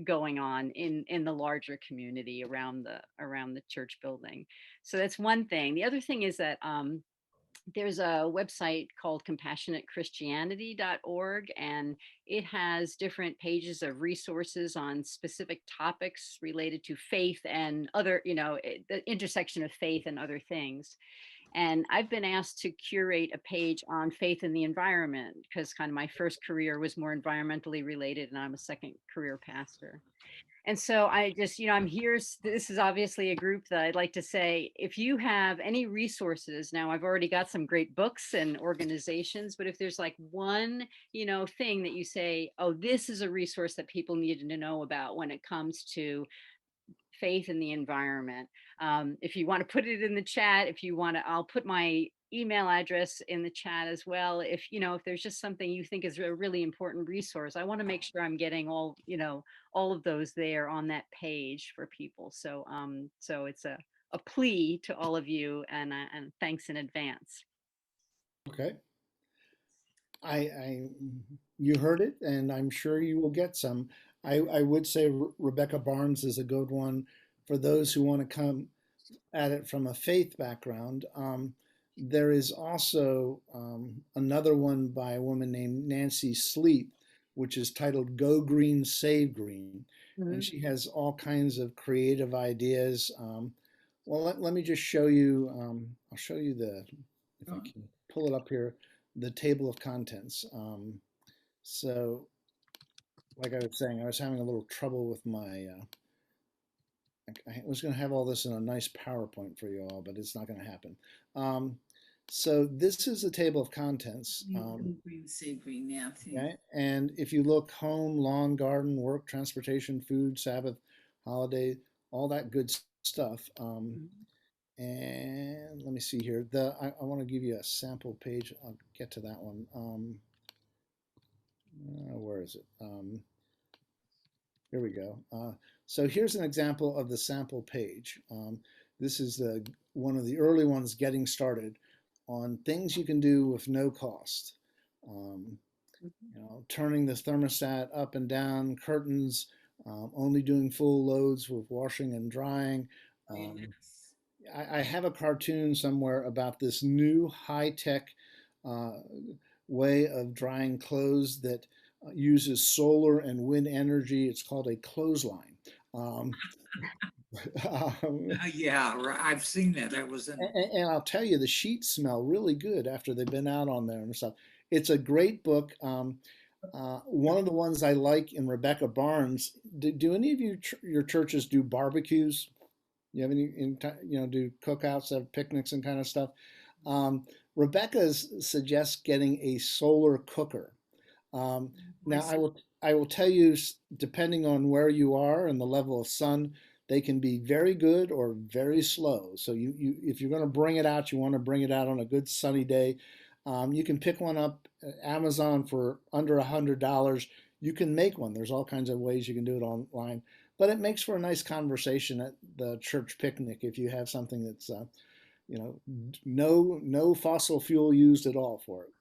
going on in the larger community around the church building. So that's one thing. The other thing is that there's a website called compassionatechristianity.org, and it has different pages of resources on specific topics related to faith and other, the intersection of faith and other things. And I've been asked to curate a page on faith in the environment because kind of my first career was more environmentally related, and I'm a second career pastor. And so I just, I'm here. This is obviously a group that I'd like to say, if you have any resources, now I've already got some great books and organizations, but if there's like one, thing that you say, oh, this is a resource that people need to know about when it comes to faith in the environment. If you want to put it in the chat, if you want to, I'll put my email address in the chat as well. If there's just something you think is a really important resource, I want to make sure I'm getting all of those there on that page for people. So so it's a plea to all of you, and thanks in advance. Okay. You heard it, and I'm sure you will get some. I would say Rebecca Barnes is a good one for those who want to come at it from a faith background. There is also another one by a woman named Nancy Sleep, which is titled Go Green, Save Green. And she has all kinds of creative ideas. Well, let me just show you, I'll show you if I can pull it up here, the table of contents. So, like I was saying, I was having a little trouble with my, I was going to have all this in a nice PowerPoint for you all, but it's not going to happen. So this is a table of contents. Green, say green, yeah. Okay? And if you look home, lawn, garden, work, transportation, food, Sabbath, holiday, all that good stuff. And let me see here. I want to give you a sample page. I'll get to that one. Where is it? Here we go. So here's an example of the sample page. This is one of the early ones getting started on things you can do with no cost. Turning the thermostat up and down, curtains, only doing full loads with washing and drying. I have a cartoon somewhere about this new high-tech way of drying clothes that uses solar and wind energy. It's called a clothesline. Yeah, I've seen that. That was and I'll tell you, the sheets smell really good after they've been out on there and stuff. It's a great book. One of the ones I like in Rebecca Barnes. Do any of your churches do barbecues? You have any, do cookouts, have picnics and kind of stuff? Rebecca suggests getting a solar cooker. Now, I will tell you, depending on where you are and the level of sun, They can be very good or very slow. So if you're going to bring it out, you want to bring it out on a good sunny day. You can pick one up at Amazon for under $100. You can make one. There's all kinds of ways you can do it online, but it makes for a nice conversation at the church picnic if you have something that's no fossil fuel used at all for it.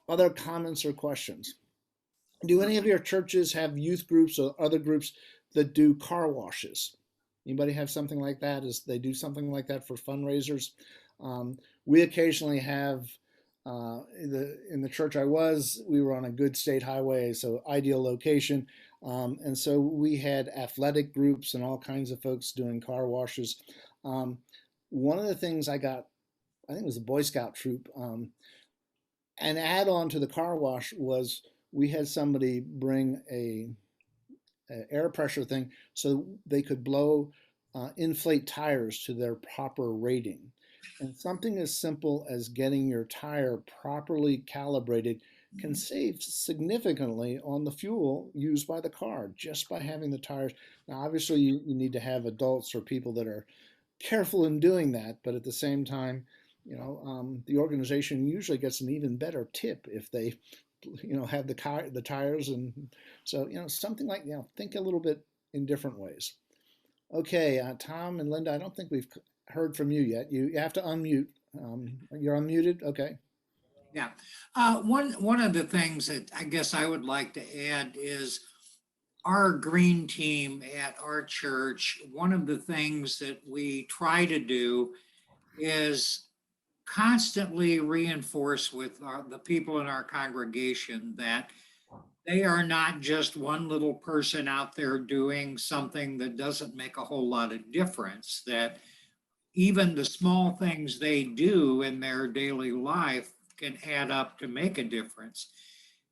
Other comments or questions? Do any of your churches have youth groups or other groups that do car washes? Anybody have something like that? Is they do something like that for fundraisers? We occasionally have in the church we were on a good state highway, so ideal location. And so we had athletic groups and all kinds of folks doing car washes. One of the things I think it was a Boy Scout troop, an add-on to the car wash was we had somebody bring a air pressure thing so they could inflate tires to their proper rating. And something as simple as getting your tire properly calibrated can save significantly on the fuel used by the car just by having the tires. Now, obviously, you need to have adults or people that are careful in doing that, but at the same time, the organization usually gets an even better tip if they have the tires. And so something like think a little bit in different ways. Okay, Tom and Linda, I don't think we've heard from you yet. You have to unmute. You're unmuted. Okay. Yeah. One of the things that I guess I would like to add is our green team at our church. One of the things that we try to do is constantly reinforce with the people in our congregation that they are not just one little person out there doing something that doesn't make a whole lot of difference, that even the small things they do in their daily life can add up to make a difference.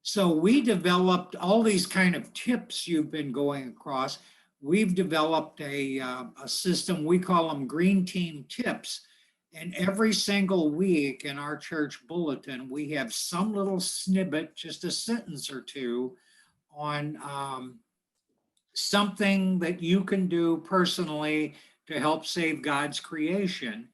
So we developed all these kind of tips you've been going across. We've developed a system, we call them Green Team Tips. And every single week in our church bulletin, we have some little snippet, just a sentence or two on something that you can do personally to help save God's creation.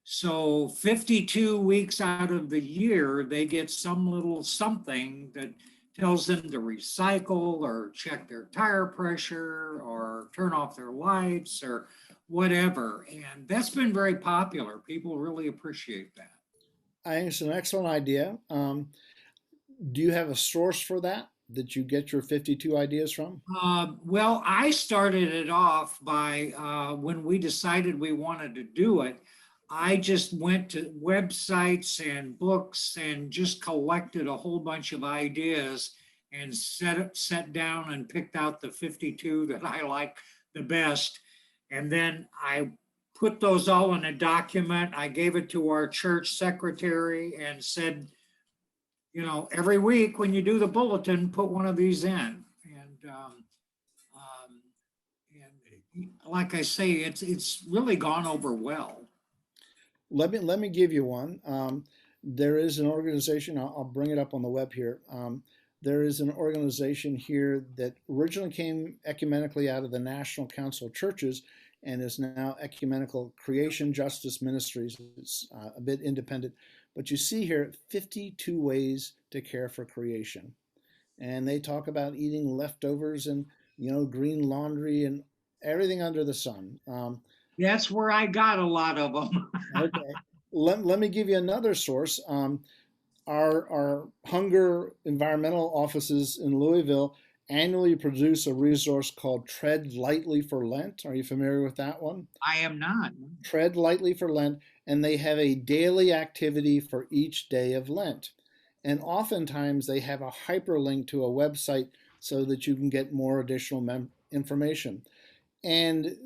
So 52 weeks out of the year, they get some little something that tells them to recycle or check their tire pressure or turn off their lights or whatever. And that's been very popular. People really appreciate that. I think it's an excellent idea. Do you have a source for that you get your 52 ideas from? Well, I started it off by when we decided we wanted to do it. I just went to websites and books and just collected a whole bunch of ideas and sat down and picked out the 52 that I like the best. And then I put those all in a document. I gave it to our church secretary and said, every week when you do the bulletin, put one of these in. And like I say, it's really gone over well. Let me give you one. There is an organization. I'll bring it up on the web here. There is an organization here that originally came ecumenically out of the National Council of Churches and is now Ecumenical Creation Justice Ministries. It's a bit independent, but you see here 52 ways to care for creation. And they talk about eating leftovers and, green laundry and everything under the sun. That's where I got a lot of them. Okay. Let me give you another source. Our hunger environmental offices in Louisville annually produce a resource called Tread Lightly for Lent. Are you familiar with that one? I am not. Tread Lightly for Lent, and they have a daily activity for each day of Lent. And oftentimes they have a hyperlink to a website so that you can get more additional information. And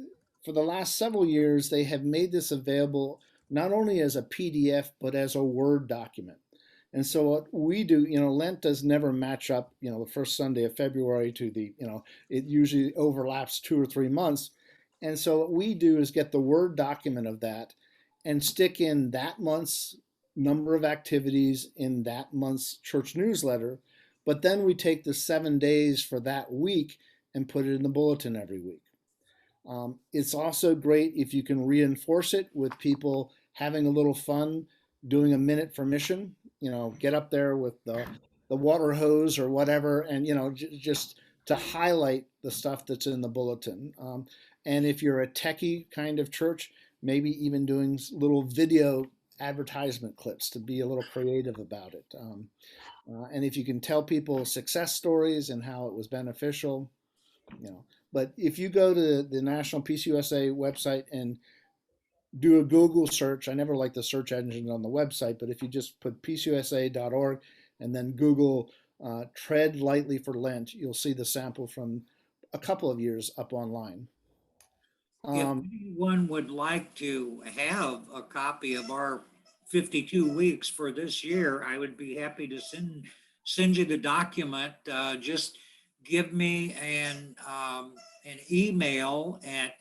for the last several years, they have made this available not only as a PDF, but as a Word document. And so what we do, Lent does never match up, the first Sunday of February to it usually overlaps 2 or 3 months. And so what we do is get the Word document of that and stick in that month's number of activities in that month's church newsletter. But then we take the 7 days for that week and put it in the bulletin every week. It's also great if you can reinforce it with people having a little fun, doing a minute for mission. Get up there with the water hose or whatever, and just to highlight the stuff that's in the bulletin. And if you're a techie kind of church, maybe even doing little video advertisement clips to be a little creative about it. And if you can tell people success stories and how it was beneficial, you know. But if you go to the National Peace USA website and do a Google search, I never like the search engines on the website, but if you just put peaceusa.org and then Google Tread Lightly for Lent, you'll see the sample from a couple of years up online. If anyone would like to have a copy of our 52 weeks for this year, I would be happy to send you the document. Just give me an email at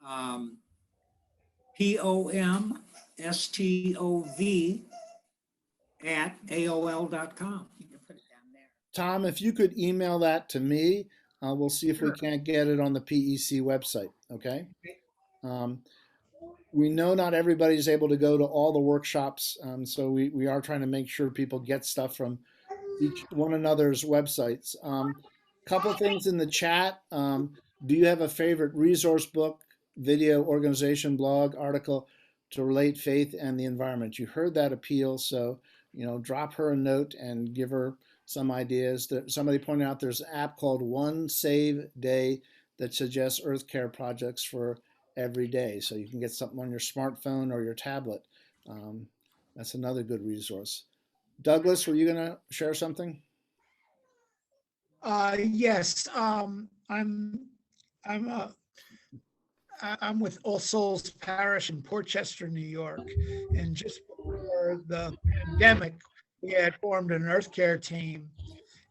pomstov@aol.com. You can put it down there. Tom, if you could email that to me, we'll see if we Sure. can't get it on the PEC website. Okay. We know not everybody's able to go to all the workshops, so we are trying to make sure people get stuff from each one another's websites. Couple things in the chat. Do you have a favorite resource book, video, organization, blog, article to relate faith and the environment? You heard that appeal, so drop her a note and give her some ideas. Somebody pointed out there's an app called One Save Day that suggests Earth Care projects for every day, so you can get something on your smartphone or your tablet. That's another good resource. Douglas, were you going to share something? Yes, I'm with All Souls Parish in Portchester, New York, and just before the pandemic, we had formed an Earth Care team,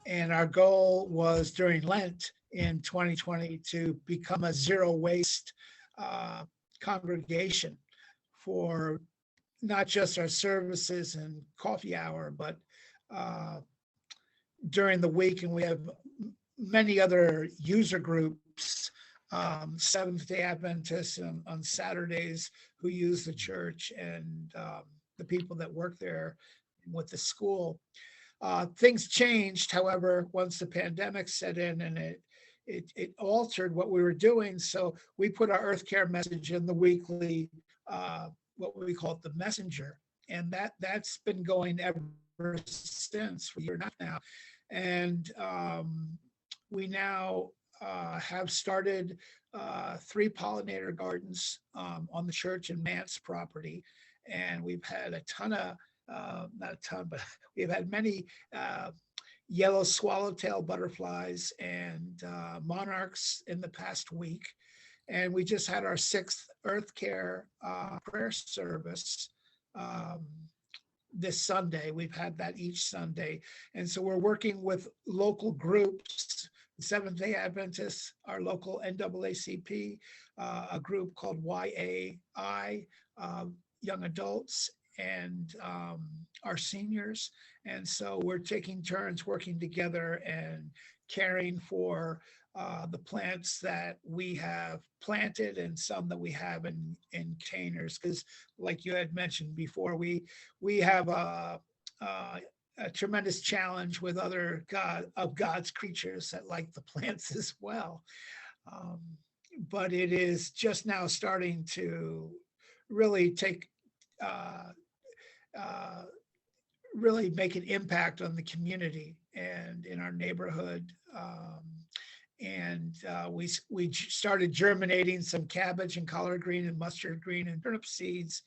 and our goal was during Lent in 2020 to become a zero waste congregation for not just our services and coffee hour, but during the week. And we have many other user groups, Seventh-day Adventists on Saturdays who use the church, and the people that work there with the school. Things changed, however, once the pandemic set in, and it altered what we were doing. So we put our Earth Care message in the weekly, what we call it, the Messenger, and that's been going ever since, for a year and a half now. And we now have started 3 pollinator gardens on the church and Mance property, and we've had a ton of not a ton, but we've had many yellow swallowtail butterflies and monarchs in the past week. And we just had our 6th Earth Care prayer service this Sunday. We've had that each Sunday. And so we're working with local groups, Seventh-day Adventists, our local NAACP, a group called YAI, young adults, and our seniors. And so we're taking turns working together and caring for the plants that we have planted and some that we have in containers. Because like you had mentioned before, we have a tremendous challenge with other God's creatures that like the plants as well. But it is just now starting to really take really make an impact on the community and in our neighborhood. We started germinating some cabbage and collard green and mustard green and turnip seeds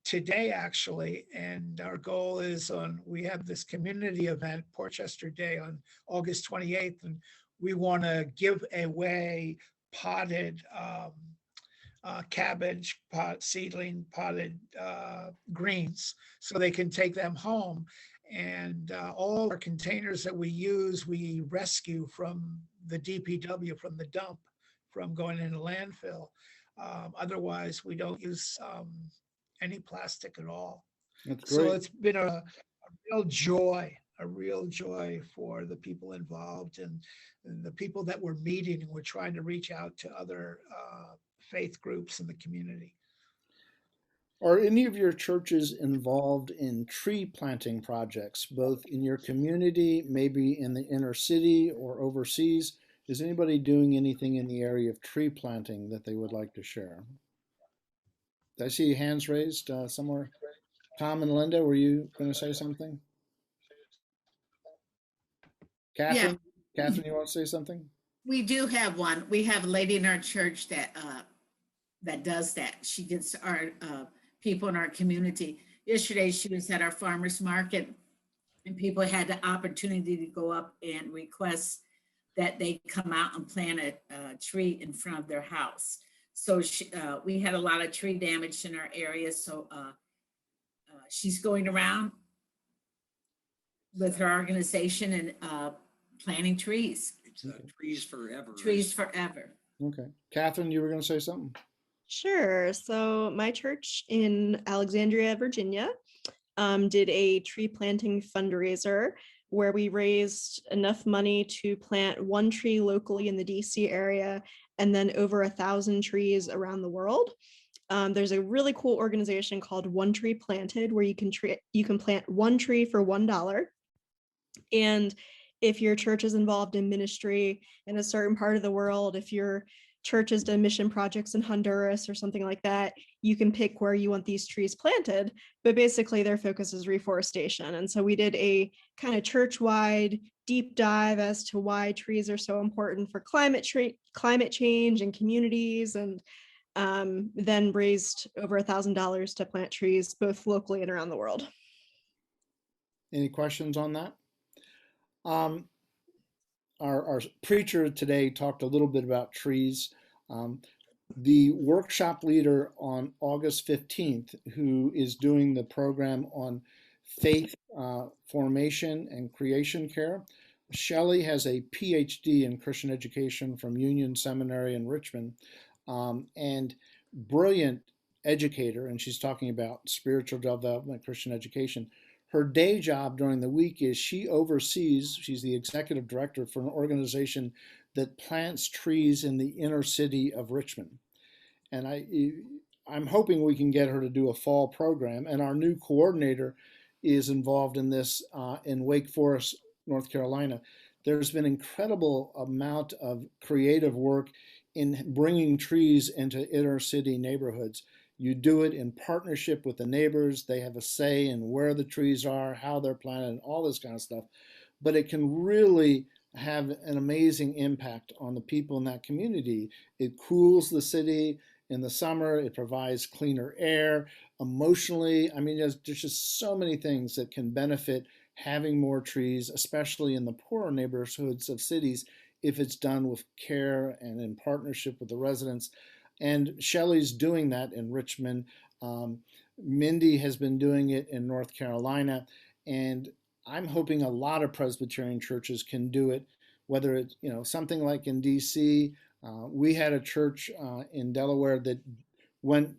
today, actually. And our goal is we have this community event, Portchester Day, on August 28th, and we want to give away potted cabbage, seedling potted greens, so they can take them home. And all our containers that we use, we rescue from the DPW, from the dump, from going into landfill. Otherwise, we don't use any plastic at all. That's So great. it's been a real joy a real joy for the people involved and the people that we're meeting, and we're trying to reach out to other faith groups in the community. Are any of your churches involved in tree planting projects, both in your community, maybe in the inner city or overseas? Is anybody doing anything in the area of tree planting that they would like to share? Did I see hands raised somewhere? Tom and Linda, were you going to say something? Yeah, Catherine? Catherine, you want to say something? we do have one. We have a lady in our church that does that. She gets our people in our community. Yesterday, she was at our farmers market, and people had the opportunity to go up and request that they come out and plant a tree in front of their house. So we had a lot of tree damage in our area. So she's going around with her organization and planting trees. It's Trees Forever. Trees forever. Okay. Catherine, you were going to say something? Sure. So my church in Alexandria, Virginia, did a tree planting fundraiser where we raised enough money to plant one tree locally in the DC area and then over 1,000 trees around the world. There's a really cool organization called One Tree Planted where you can plant one tree for $1. And if your church is involved in ministry in a certain part of the world, if your church has done mission projects in Honduras or something like that, you can pick where you want these trees planted. But basically their focus is reforestation. And so we did a kind of church-wide deep dive as to why trees are so important for climate change and communities, and then raised over $1,000 to plant trees both locally and around the world. Any questions on that? Our preacher today talked a little bit about trees. The workshop leader on August 15th, who is doing the program on faith formation and creation care, Shelley has a PhD in Christian education from Union Seminary in Richmond, and brilliant educator, and she's talking about spiritual development, Christian education. Her day job during the week is she's the executive director for an organization that plants trees in the inner city of Richmond. And I'm hoping we can get her to do a fall program. And our new coordinator is involved in this in Wake Forest, North Carolina. There's been incredible amount of creative work in bringing trees into inner city neighborhoods. You do it in partnership with the neighbors. They have a say in where the trees are, how they're planted, and all this kind of stuff. But it can really have an amazing impact on the people in that community. It cools the city in the summer. It provides cleaner air. Emotionally, I mean, there's just so many things that can benefit having more trees, especially in the poorer neighborhoods of cities, if it's done with care and in partnership with the residents. And Shelley's doing that in Richmond. Mindy has been doing it in North Carolina. And I'm hoping a lot of Presbyterian churches can do it, whether it's, something like in DC. We had a church in Delaware that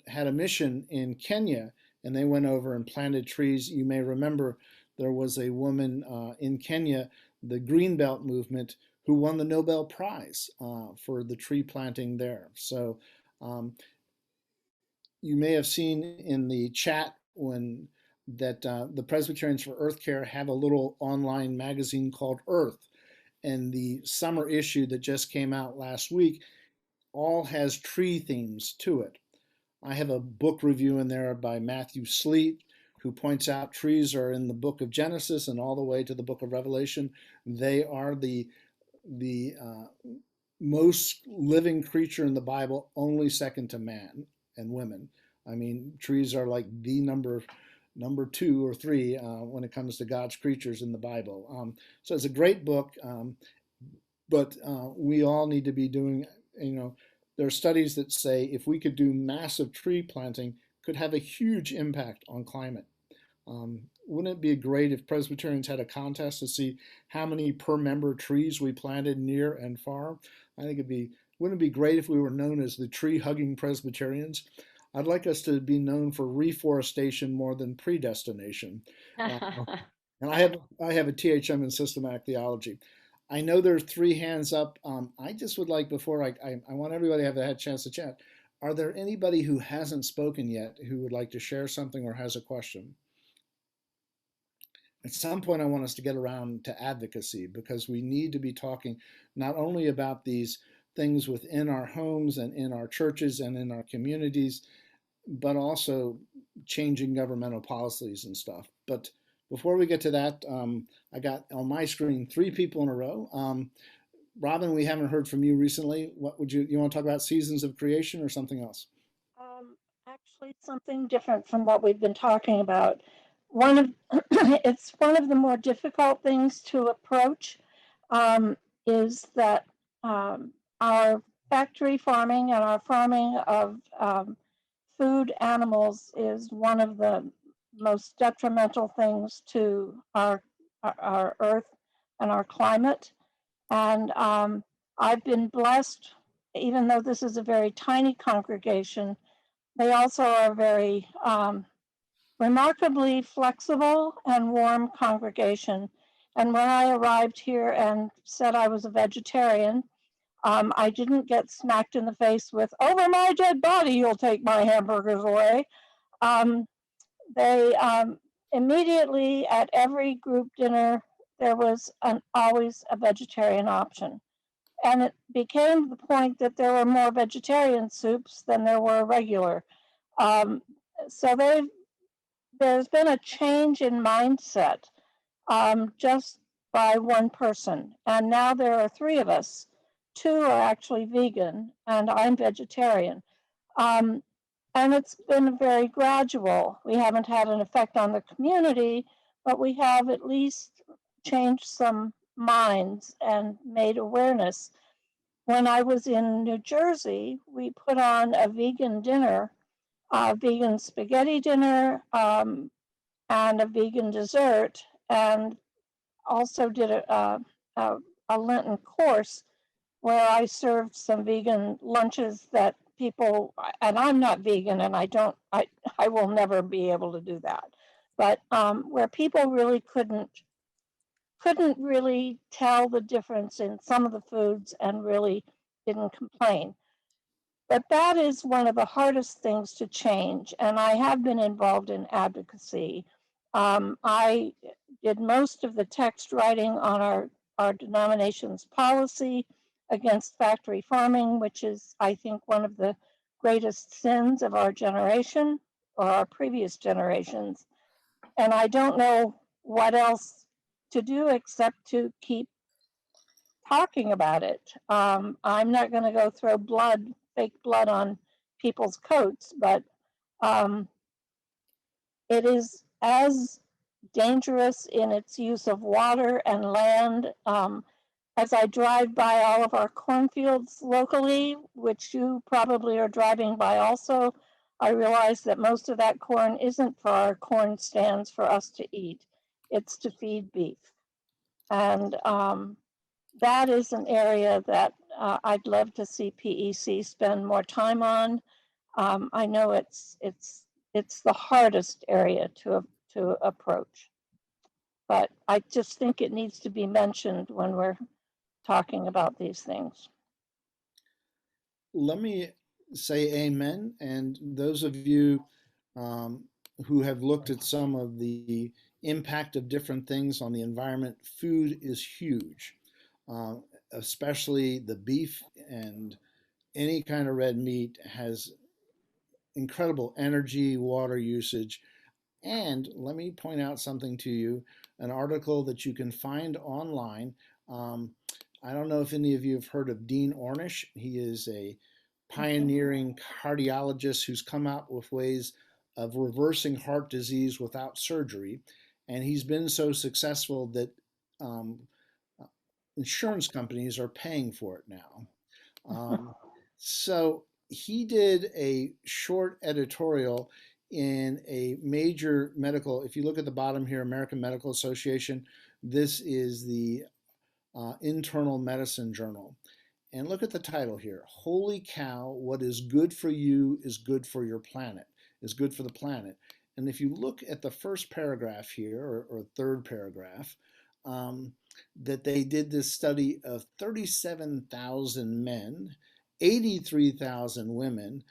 had a mission in Kenya, and they went over and planted trees. You may remember there was a woman in Kenya, the Greenbelt movement, who won the Nobel Prize for the tree planting there. So you may have seen in the chat that the Presbyterians for Earth Care have a little online magazine called Earth, and the summer issue that just came out last week all has tree themes to it. I have a book review in there by Matthew Sleet, who points out trees are in the book of Genesis and all the way to the book of Revelation. They are the most living creature in the Bible, only second to man and women. I mean, trees are like the number 2 or 3 when it comes to God's creatures in the Bible. So it's a great book, but we all need to be doing, there are studies that say if we could do massive tree planting, could have a huge impact on climate. Wouldn't it be great if Presbyterians had a contest to see how many per member trees we planted near and far? I think wouldn't it be great if we were known as the tree hugging Presbyterians? I'd like us to be known for reforestation more than predestination. And I have a THM in systematic theology. I know there's three hands up. I just would like, before I want everybody to have a chance to chat. Are there anybody who hasn't spoken yet who would like to share something or has a question? At some point, I want us to get around to advocacy, because we need to be talking not only about these things within our homes and in our churches and in our communities, but also changing governmental policies and stuff. But before we get to that, I got on my screen three people in a row. Robin, we haven't heard from you recently. What would you want to talk about, seasons of creation or something else? Actually, something different from what we've been talking about. One of it's one of the more difficult things to approach, is that our factory farming and our farming of food animals is one of the most detrimental things to our earth and our climate. And I've been blessed, even though this is a very tiny congregation, they also are very remarkably flexible and warm congregation. And when I arrived here and said I was a vegetarian, I didn't get smacked in the face with, "Over my dead body, you'll take my hamburgers away." Um, they immediately at every group dinner, there was always a vegetarian option. And it became the point that there were more vegetarian soups than there were regular. Um, so there's been a change in mindset, just by one person. And now there are three of us. Two are actually vegan, and I'm vegetarian. Um, and it's been very gradual. We haven't had an effect on the community, but we have at least changed some minds and made awareness. When I was in New Jersey, we put on a vegan dinner, a vegan spaghetti dinner, and a vegan dessert, and also did a Lenten course where I served some vegan lunches that people, and I'm not vegan, and I will never be able to do that, but where people really couldn't really tell the difference in some of the foods and really didn't complain. But that is one of the hardest things to change, and I have been involved in advocacy. I did most of the text writing on our denomination's policy against factory farming, which is, I think, one of the greatest sins of our generation or our previous generations. And I don't know what else to do except to keep talking about it. I'm not going to go throw fake blood on people's coats, but um, it is as dangerous in its use of water and land. As I drive by all of our cornfields locally, which you probably are driving by also, I realize that most of that corn isn't for our corn stands for us to eat. It's to feed beef. And that is an area that I'd love to see PEC spend more time on. I know it's the hardest area to approach, but I just think it needs to be mentioned when we're talking about these things. Let me say amen. And those of you um, who have looked at some of the impact of different things on the environment, food is huge, uh, especially the beef and any kind of red meat has incredible energy, water usage. And let me point out something to you, an article that you can find online. Um, I don't know if any of you have heard of Dean Ornish. He is a pioneering cardiologist who's come out with ways of reversing heart disease without surgery. And he's been so successful that um, insurance companies are paying for it now. So he did a short editorial in a major medical, if you look at the bottom here, American Medical Association, this is the Internal Medicine Journal. And look at the title here. Holy cow, what is good for you is good for your planet, is good for the planet. And if you look at the first paragraph here, or third paragraph, that they did this study of 37,000 men, 83,000 women,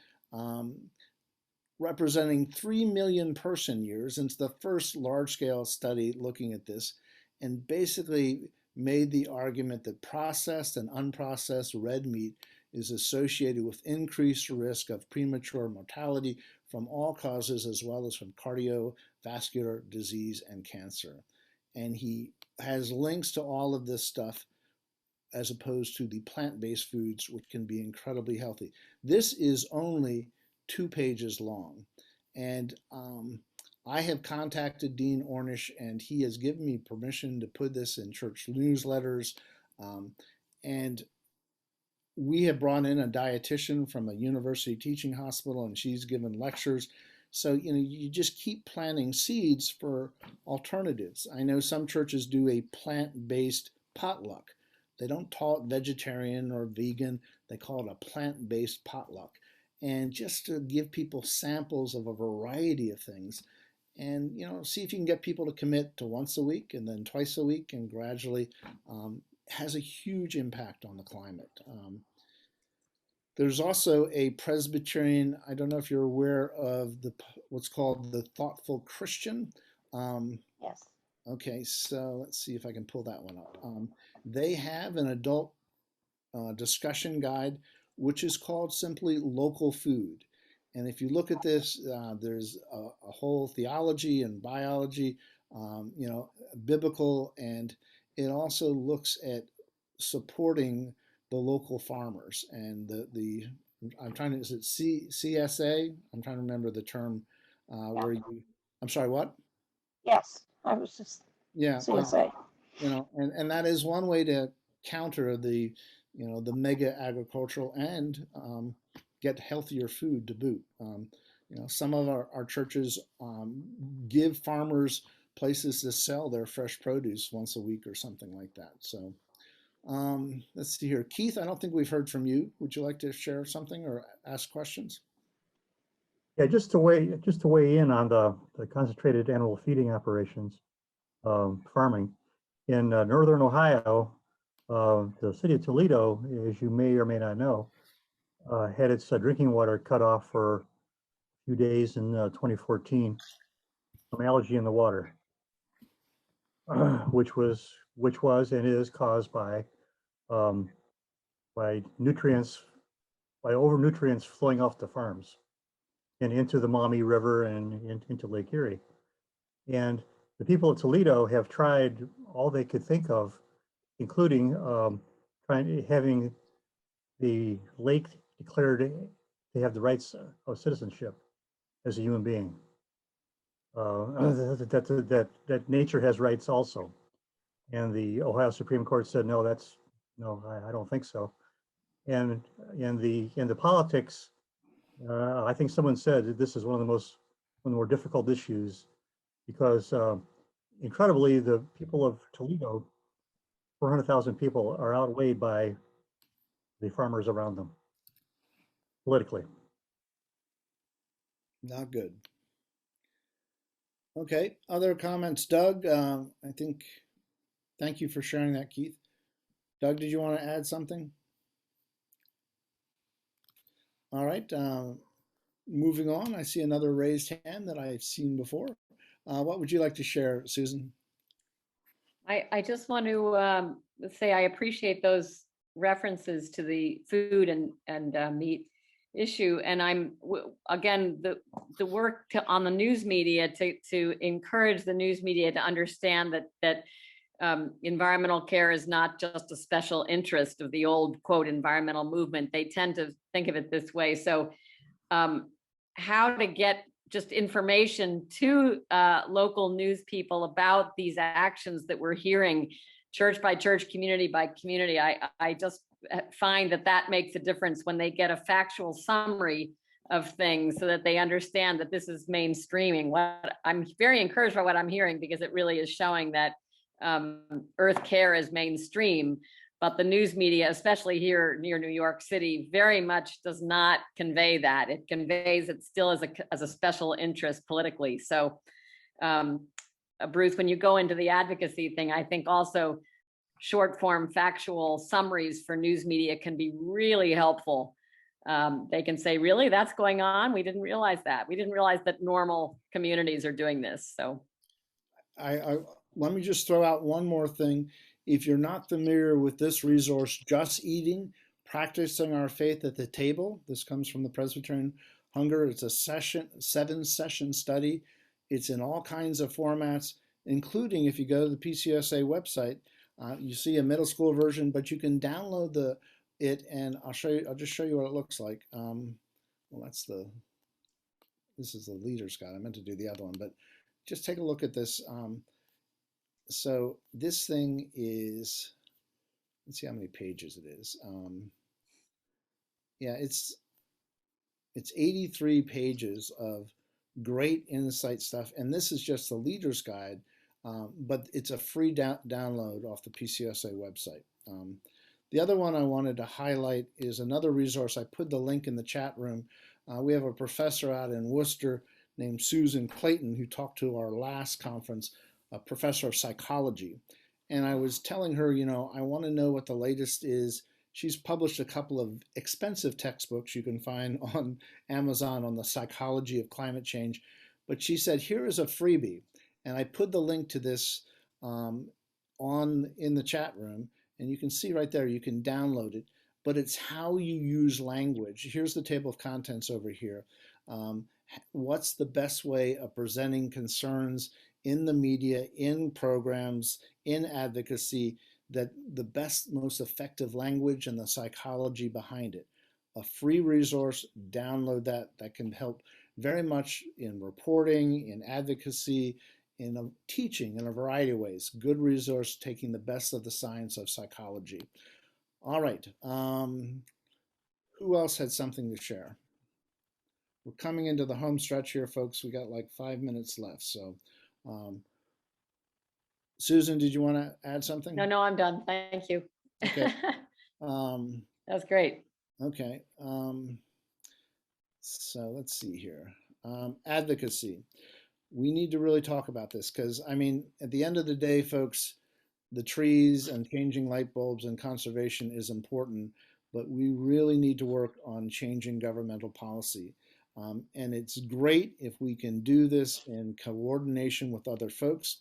representing 3 million person years. And it's the first large-scale study looking at this, and basically made the argument that processed and unprocessed red meat is associated with increased risk of premature mortality from all causes, as well as from cardiovascular disease and cancer. And he has links to all of this stuff as opposed to the plant-based foods, which can be incredibly healthy. This is only 2 pages long. And I have contacted Dean Ornish, and he has given me permission to put this in church newsletters. And we have brought in a dietitian from a university teaching hospital, and she's given lectures. So, you just keep planting seeds for alternatives. I know some churches do a plant-based potluck. They don't call it vegetarian or vegan. They call it a plant-based potluck. And just to give people samples of a variety of things, and see if you can get people to commit to once a week and then twice a week, and gradually has a huge impact on the climate. There's also a Presbyterian, I don't know if you're aware of what's called the Thoughtful Christian. Yes. Okay, so let's see if I can pull that one up. They have an adult discussion guide, which is called simply Local Food. And if you look at this, there's a whole theology and biology, biblical, and it also looks at supporting the local farmers. And is it CSA? I'm trying to remember the term where I'm sorry, what? Yes, I was just Yeah. CSA. And that is one way to counter the mega agricultural and get healthier food to boot. Some of our churches give farmers places to sell their fresh produce once a week or something like that. So let's see here. Keith, I don't think we've heard from you. Would you like to share something or ask questions? Yeah, just to weigh in on the concentrated animal feeding operations, farming in northern Ohio. The city of Toledo, as you may or may not know, had its drinking water cut off for a few days in 2014 from algae in the water, which was and is caused by nutrients, by over nutrients flowing off the farms and into the Maumee River and into Lake Erie. And the people of Toledo have tried all they could think of, including having the lake declared to have the rights of citizenship as a human being. That nature has rights also. And the Ohio Supreme Court said, no, I don't think so. And in the politics, I think someone said that this is one of the more difficult issues, because incredibly, the people of Toledo, 400,000 people, are outweighed by the farmers around them politically. Not good. Okay, other comments, Doug? Thank you for sharing that, Keith. Doug, did you want to add something? All right, moving on. I see another raised hand that I've seen before. What would you like to share, Susan? I just want to say I appreciate those references to the food and meat issue, and again the work on the news media to encourage the news media to understand that environmental care is not just a special interest of the old quote environmental movement. They tend to think of it this way. So how to get just information to local news people about these actions that we're hearing, church by church, community by community. I just find that makes a difference when they get a factual summary of things, so that they understand that this is mainstreaming. I'm very encouraged by what I'm hearing, because it really is showing that earth care is mainstream, But the news media, especially here near New York City, very much does not convey that. It conveys it still as a special interest politically. So, Bruce, when you go into the advocacy thing, I think also short form factual summaries for news media can be really helpful. They can say, really, that's going on? We didn't realize that. We didn't realize that normal communities are doing this. So I let me just throw out one more thing. If you're not familiar with this resource, Just Eating, Practicing Our Faith at the Table, this comes from the Presbyterian Hunger. It's a 7-session study. It's in all kinds of formats, including if you go to the PCSA website, you see a middle school version, but you can download it, and I'll just show you what it looks like. Well, this is the leader's guide. I meant to do the other one, but just take a look at this. So this thing is, let's see how many pages it is. Yeah, it's 83 pages of great insight stuff, and this is just the leader's guide, but it's a free download off the PCSA website. The other one I wanted to highlight is another resource. I put the link in the chat room. We have a professor out in Worcester named Susan Clayton who talked to our last conference, a professor of psychology. And I was telling her, I want to know what the latest is. She's published a couple of expensive textbooks you can find on Amazon on the psychology of climate change. But she said, here is a freebie. And I put the link to this in the chat room. And you can see right there, you can download it. But it's how you use language. Here's the table of contents over here. What's the best way of presenting concerns in the media, in programs, in advocacy, that the best, most effective language and the psychology behind it. A free resource, download that. That can help very much in reporting, in advocacy, in teaching in a variety of ways. Good resource, taking the best of the science of psychology. All right. Who else had something to share? We're coming into the home stretch here, folks. We got like 5 minutes left. So, Susan, did you want to add something? no, I'm done. Thank you. Okay. That's great. Okay. So let's see here. Advocacy. We need to really talk about this because, I mean, at the end of the day, folks, the trees and changing light bulbs and conservation is important, but we really need to work on changing governmental policy. And it's great if we can do this in coordination with other folks.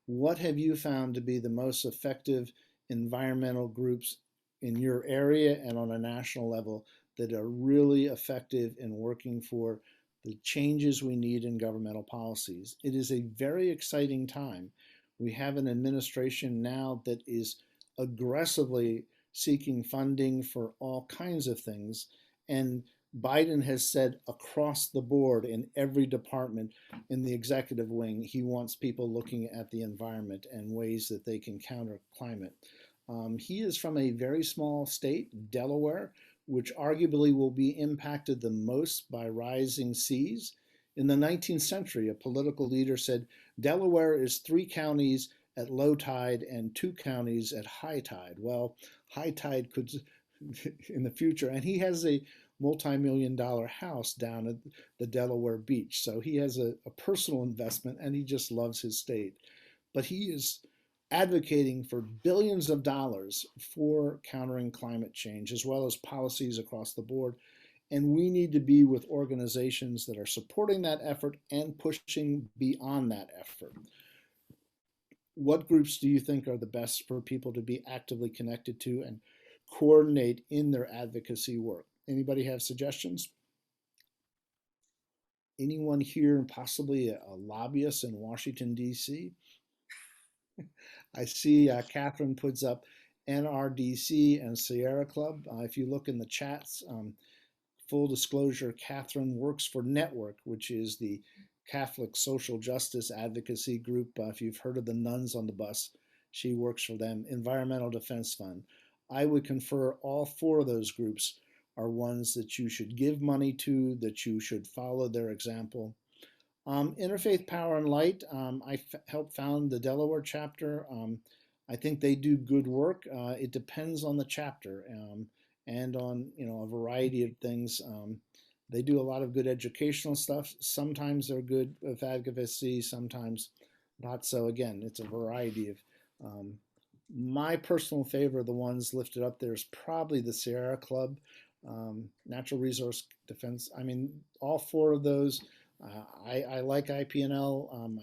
What have you found to be the most effective environmental groups in your area and on a national level that are really effective in working for the changes we need in governmental policies? It is a very exciting time. We have an administration now that is aggressively seeking funding for all kinds of things. And Biden has said across the board in every department in the executive wing, he wants people looking at the environment and ways that they can counter climate. He is from a very small state, Delaware, which arguably will be impacted the most by rising seas. In the 19th century, a political leader said, Delaware is 3 counties at low tide and 2 counties at high tide. Well, high tide could in the future, and he has a multi-million-dollar house down at the Delaware beach. So he has a personal investment and he just loves his state. But he is advocating for billions of dollars for countering climate change, as well as policies across the board. And we need to be with organizations that are supporting that effort and pushing beyond that effort. What groups do you think are the best for people to be actively connected to and coordinate in their advocacy work? Anybody have suggestions? Anyone here possibly a lobbyist in Washington, D.C.? I see Catherine puts up NRDC and Sierra Club. If you look in the chats, full disclosure, Catherine works for Network, which is the Catholic social justice advocacy group. If you've heard of the Nuns on the Bus, she works for them. Environmental Defense Fund. I would confer all 4 of those groups are ones that you should give money to, that you should follow their example. Interfaith Power and Light, I helped found the Delaware chapter. I think they do good work. It depends on the chapter and on a variety of things. They do a lot of good educational stuff. Sometimes they're good with advocacy, sometimes not so. Again, it's a variety of. Um, my personal favorite of the ones lifted up there is probably the Sierra Club, Natural Resource Defense. I mean, all four of those. I like IPNL.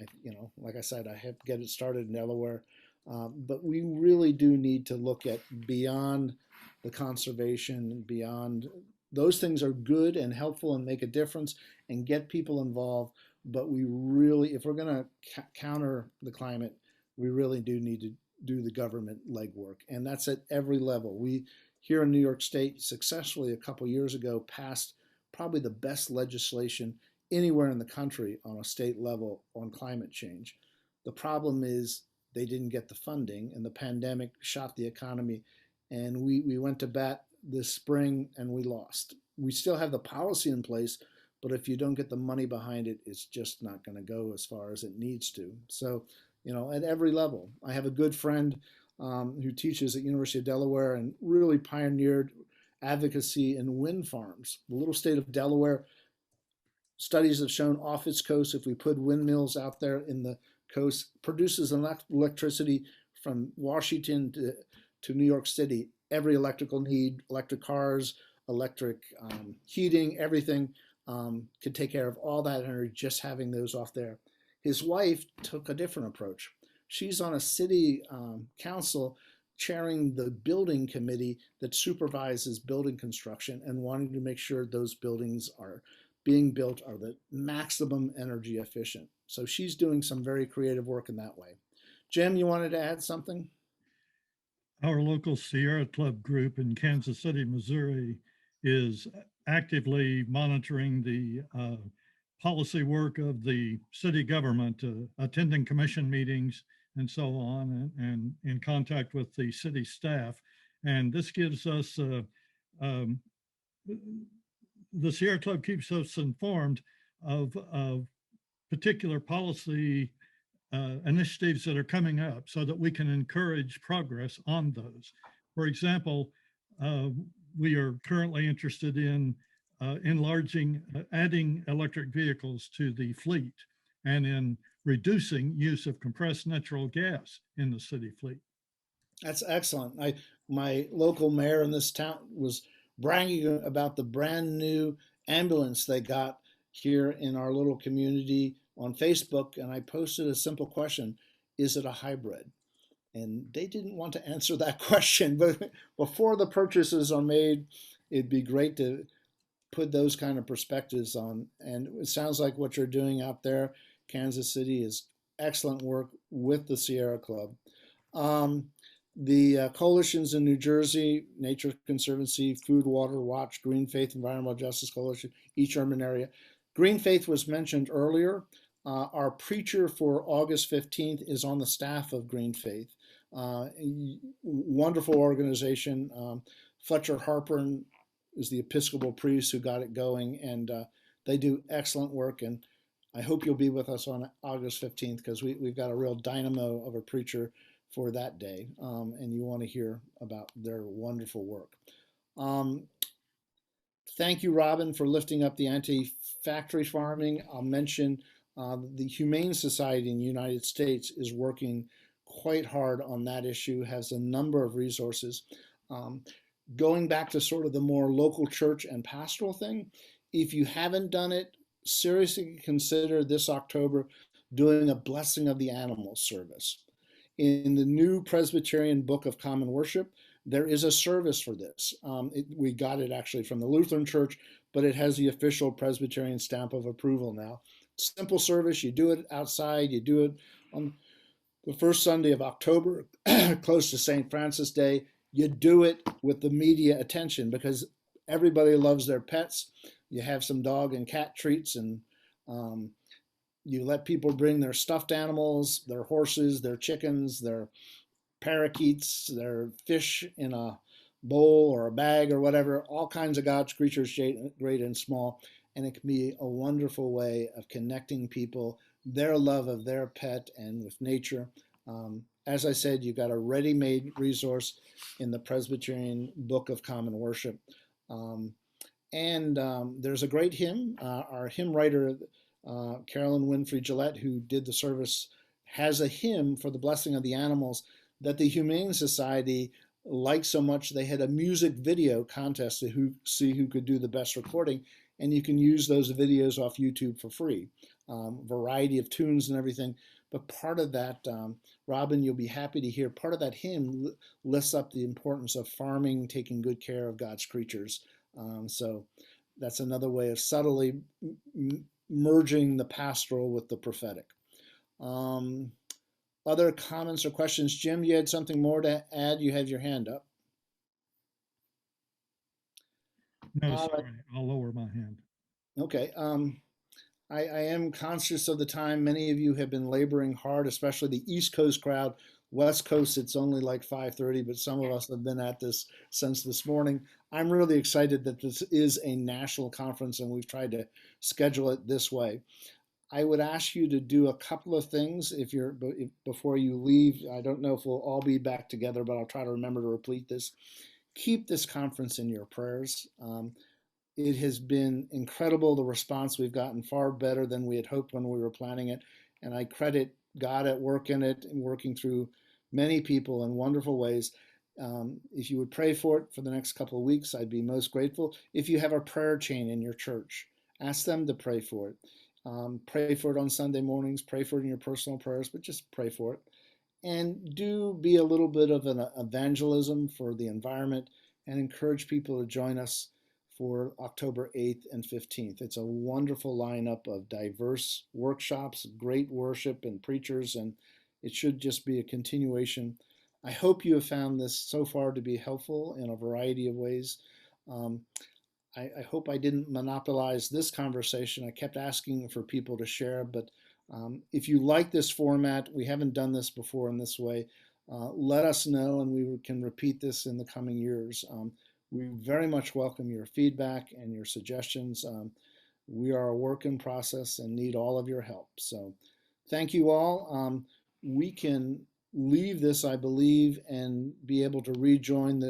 Like I said, I have to get it started in Delaware. But we really do need to look at beyond the conservation, beyond those things are good and helpful and make a difference and get people involved. But we really, if we're going to counter the climate, we really do need to do the government legwork. And that's at every level. We here in New York State successfully a couple years ago passed probably the best legislation anywhere in the country on a state level on climate change. The problem is they didn't get the funding, and the pandemic shot the economy. And we went to bat this spring and we lost. We still have the policy in place, but if you don't get the money behind it, it's just not going to go as far as it needs to. So, at every level, I have a good friend who teaches at University of Delaware and really pioneered advocacy in wind farms. The little state of Delaware, studies have shown off its coast, if we put windmills out there in the coast, produces electricity from Washington to New York City. Every electrical need, electric cars, electric heating, everything could take care of all that energy just having those off there. His wife took a different approach. She's on a city council chairing the building committee that supervises building construction and wanting to make sure those buildings are being built are the maximum energy efficient. So she's doing some very creative work in that way. Jim, you wanted to add something? Our local Sierra Club group in Kansas City, Missouri is actively monitoring the policy work of the city government, attending commission meetings and so on, and in contact with the city staff. And this gives us, the Sierra Club keeps us informed of particular policy initiatives that are coming up so that we can encourage progress on those. For example, we are currently interested in enlarging, adding electric vehicles to the fleet and in reducing use of compressed natural gas in the city fleet. That's excellent. My local mayor in this town was bragging about the brand new ambulance they got here in our little community on Facebook, and I posted a simple question: is it a hybrid? And they didn't want to answer that question. But before the purchases are made, it'd be great to put those kind of perspectives on. And it sounds like what you're doing out there, Kansas City, is excellent work with the Sierra Club. The coalitions in New Jersey, Nature Conservancy, Food Water Watch, Green Faith Environmental Justice Coalition, each urban area. Green Faith was mentioned earlier. Our preacher for August 15th is on the staff of Green Faith. Wonderful organization. Fletcher Harper is the Episcopal priest who got it going, and they do excellent work. And I hope you'll be with us on August 15th, because we've got a real dynamo of a preacher for that day, and you want to hear about their wonderful work. Thank you, Robin, for lifting up the anti-factory farming. I'll mention the Humane Society in the United States is working quite hard on that issue, has a number of resources. Going back to sort of the more local church and pastoral thing, if you haven't done it, seriously consider this October doing a Blessing of the Animals service. In the new Presbyterian Book of Common Worship, there is a service for this. We got it actually from the Lutheran Church, but it has the official Presbyterian stamp of approval now. Simple service, you do it outside, you do it on the first Sunday of October, close to St. Francis Day. You do it with the media attention because everybody loves their pets. You have some dog and cat treats, and you let people bring their stuffed animals, their horses, their chickens, their parakeets, their fish in a bowl or a bag or whatever, all kinds of God's creatures, great and small. And it can be a wonderful way of connecting people, their love of their pet and with nature. As I said, you've got a ready-made resource in the Presbyterian Book of Common Worship. There's a great hymn. Our hymn writer, Carolyn Winfrey Gillette, who did the service, has a hymn for the blessing of the animals that the Humane Society liked so much they had a music video contest to see who could do the best recording, and you can use those videos off YouTube for free. Variety of tunes and everything. But part of that, Robin, you'll be happy to hear, part of that hymn lifts up the importance of farming, taking good care of God's creatures. So that's another way of subtly merging the pastoral with the prophetic. Other comments or questions? Jim, you had something more to add? You had your hand up. No, sorry, I'll lower my hand. Okay. I am conscious of the time. Many of you have been laboring hard, especially the East Coast crowd. West Coast, it's only like 5:30, but some of us have been at this since this morning. I'm really excited that this is a national conference and we've tried to schedule it this way. I would ask you to do a couple of things before you leave. I don't know if we'll all be back together, but I'll try to remember to repeat this. Keep this conference in your prayers. It has been incredible, the response we've gotten, far better than we had hoped when we were planning it. And I credit God at work in it and working through many people in wonderful ways. If you would pray for it for the next couple of weeks, I'd be most grateful. If you have a prayer chain in your church, ask them to pray for it. Pray for it on Sunday mornings, pray for it in your personal prayers, but just pray for it. And do be a little bit of an evangelism for the environment and encourage people to join us for October 8th and 15th. It's a wonderful lineup of diverse workshops, great worship and preachers, and it should just be a continuation. I hope you have found this so far to be helpful in a variety of ways. I hope I didn't monopolize this conversation. I kept asking for people to share, but if you like this format, we haven't done this before in this way, let us know and we can repeat this in the coming years. We very much welcome your feedback and your suggestions. We are a work in process and need all of your help. So thank you all. We can leave this, I believe, and be able to rejoin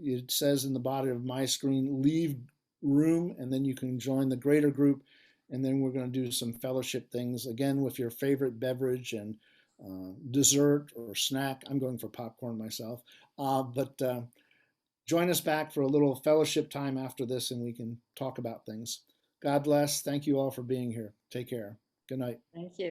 it says in the bottom of my screen, leave room, and then you can join the greater group. And then we're going to do some fellowship things, again, with your favorite beverage and dessert or snack. I'm going for popcorn myself. Join us back for a little fellowship time after this and we can talk about things. God bless. Thank you all for being here. Take care. Good night. Thank you.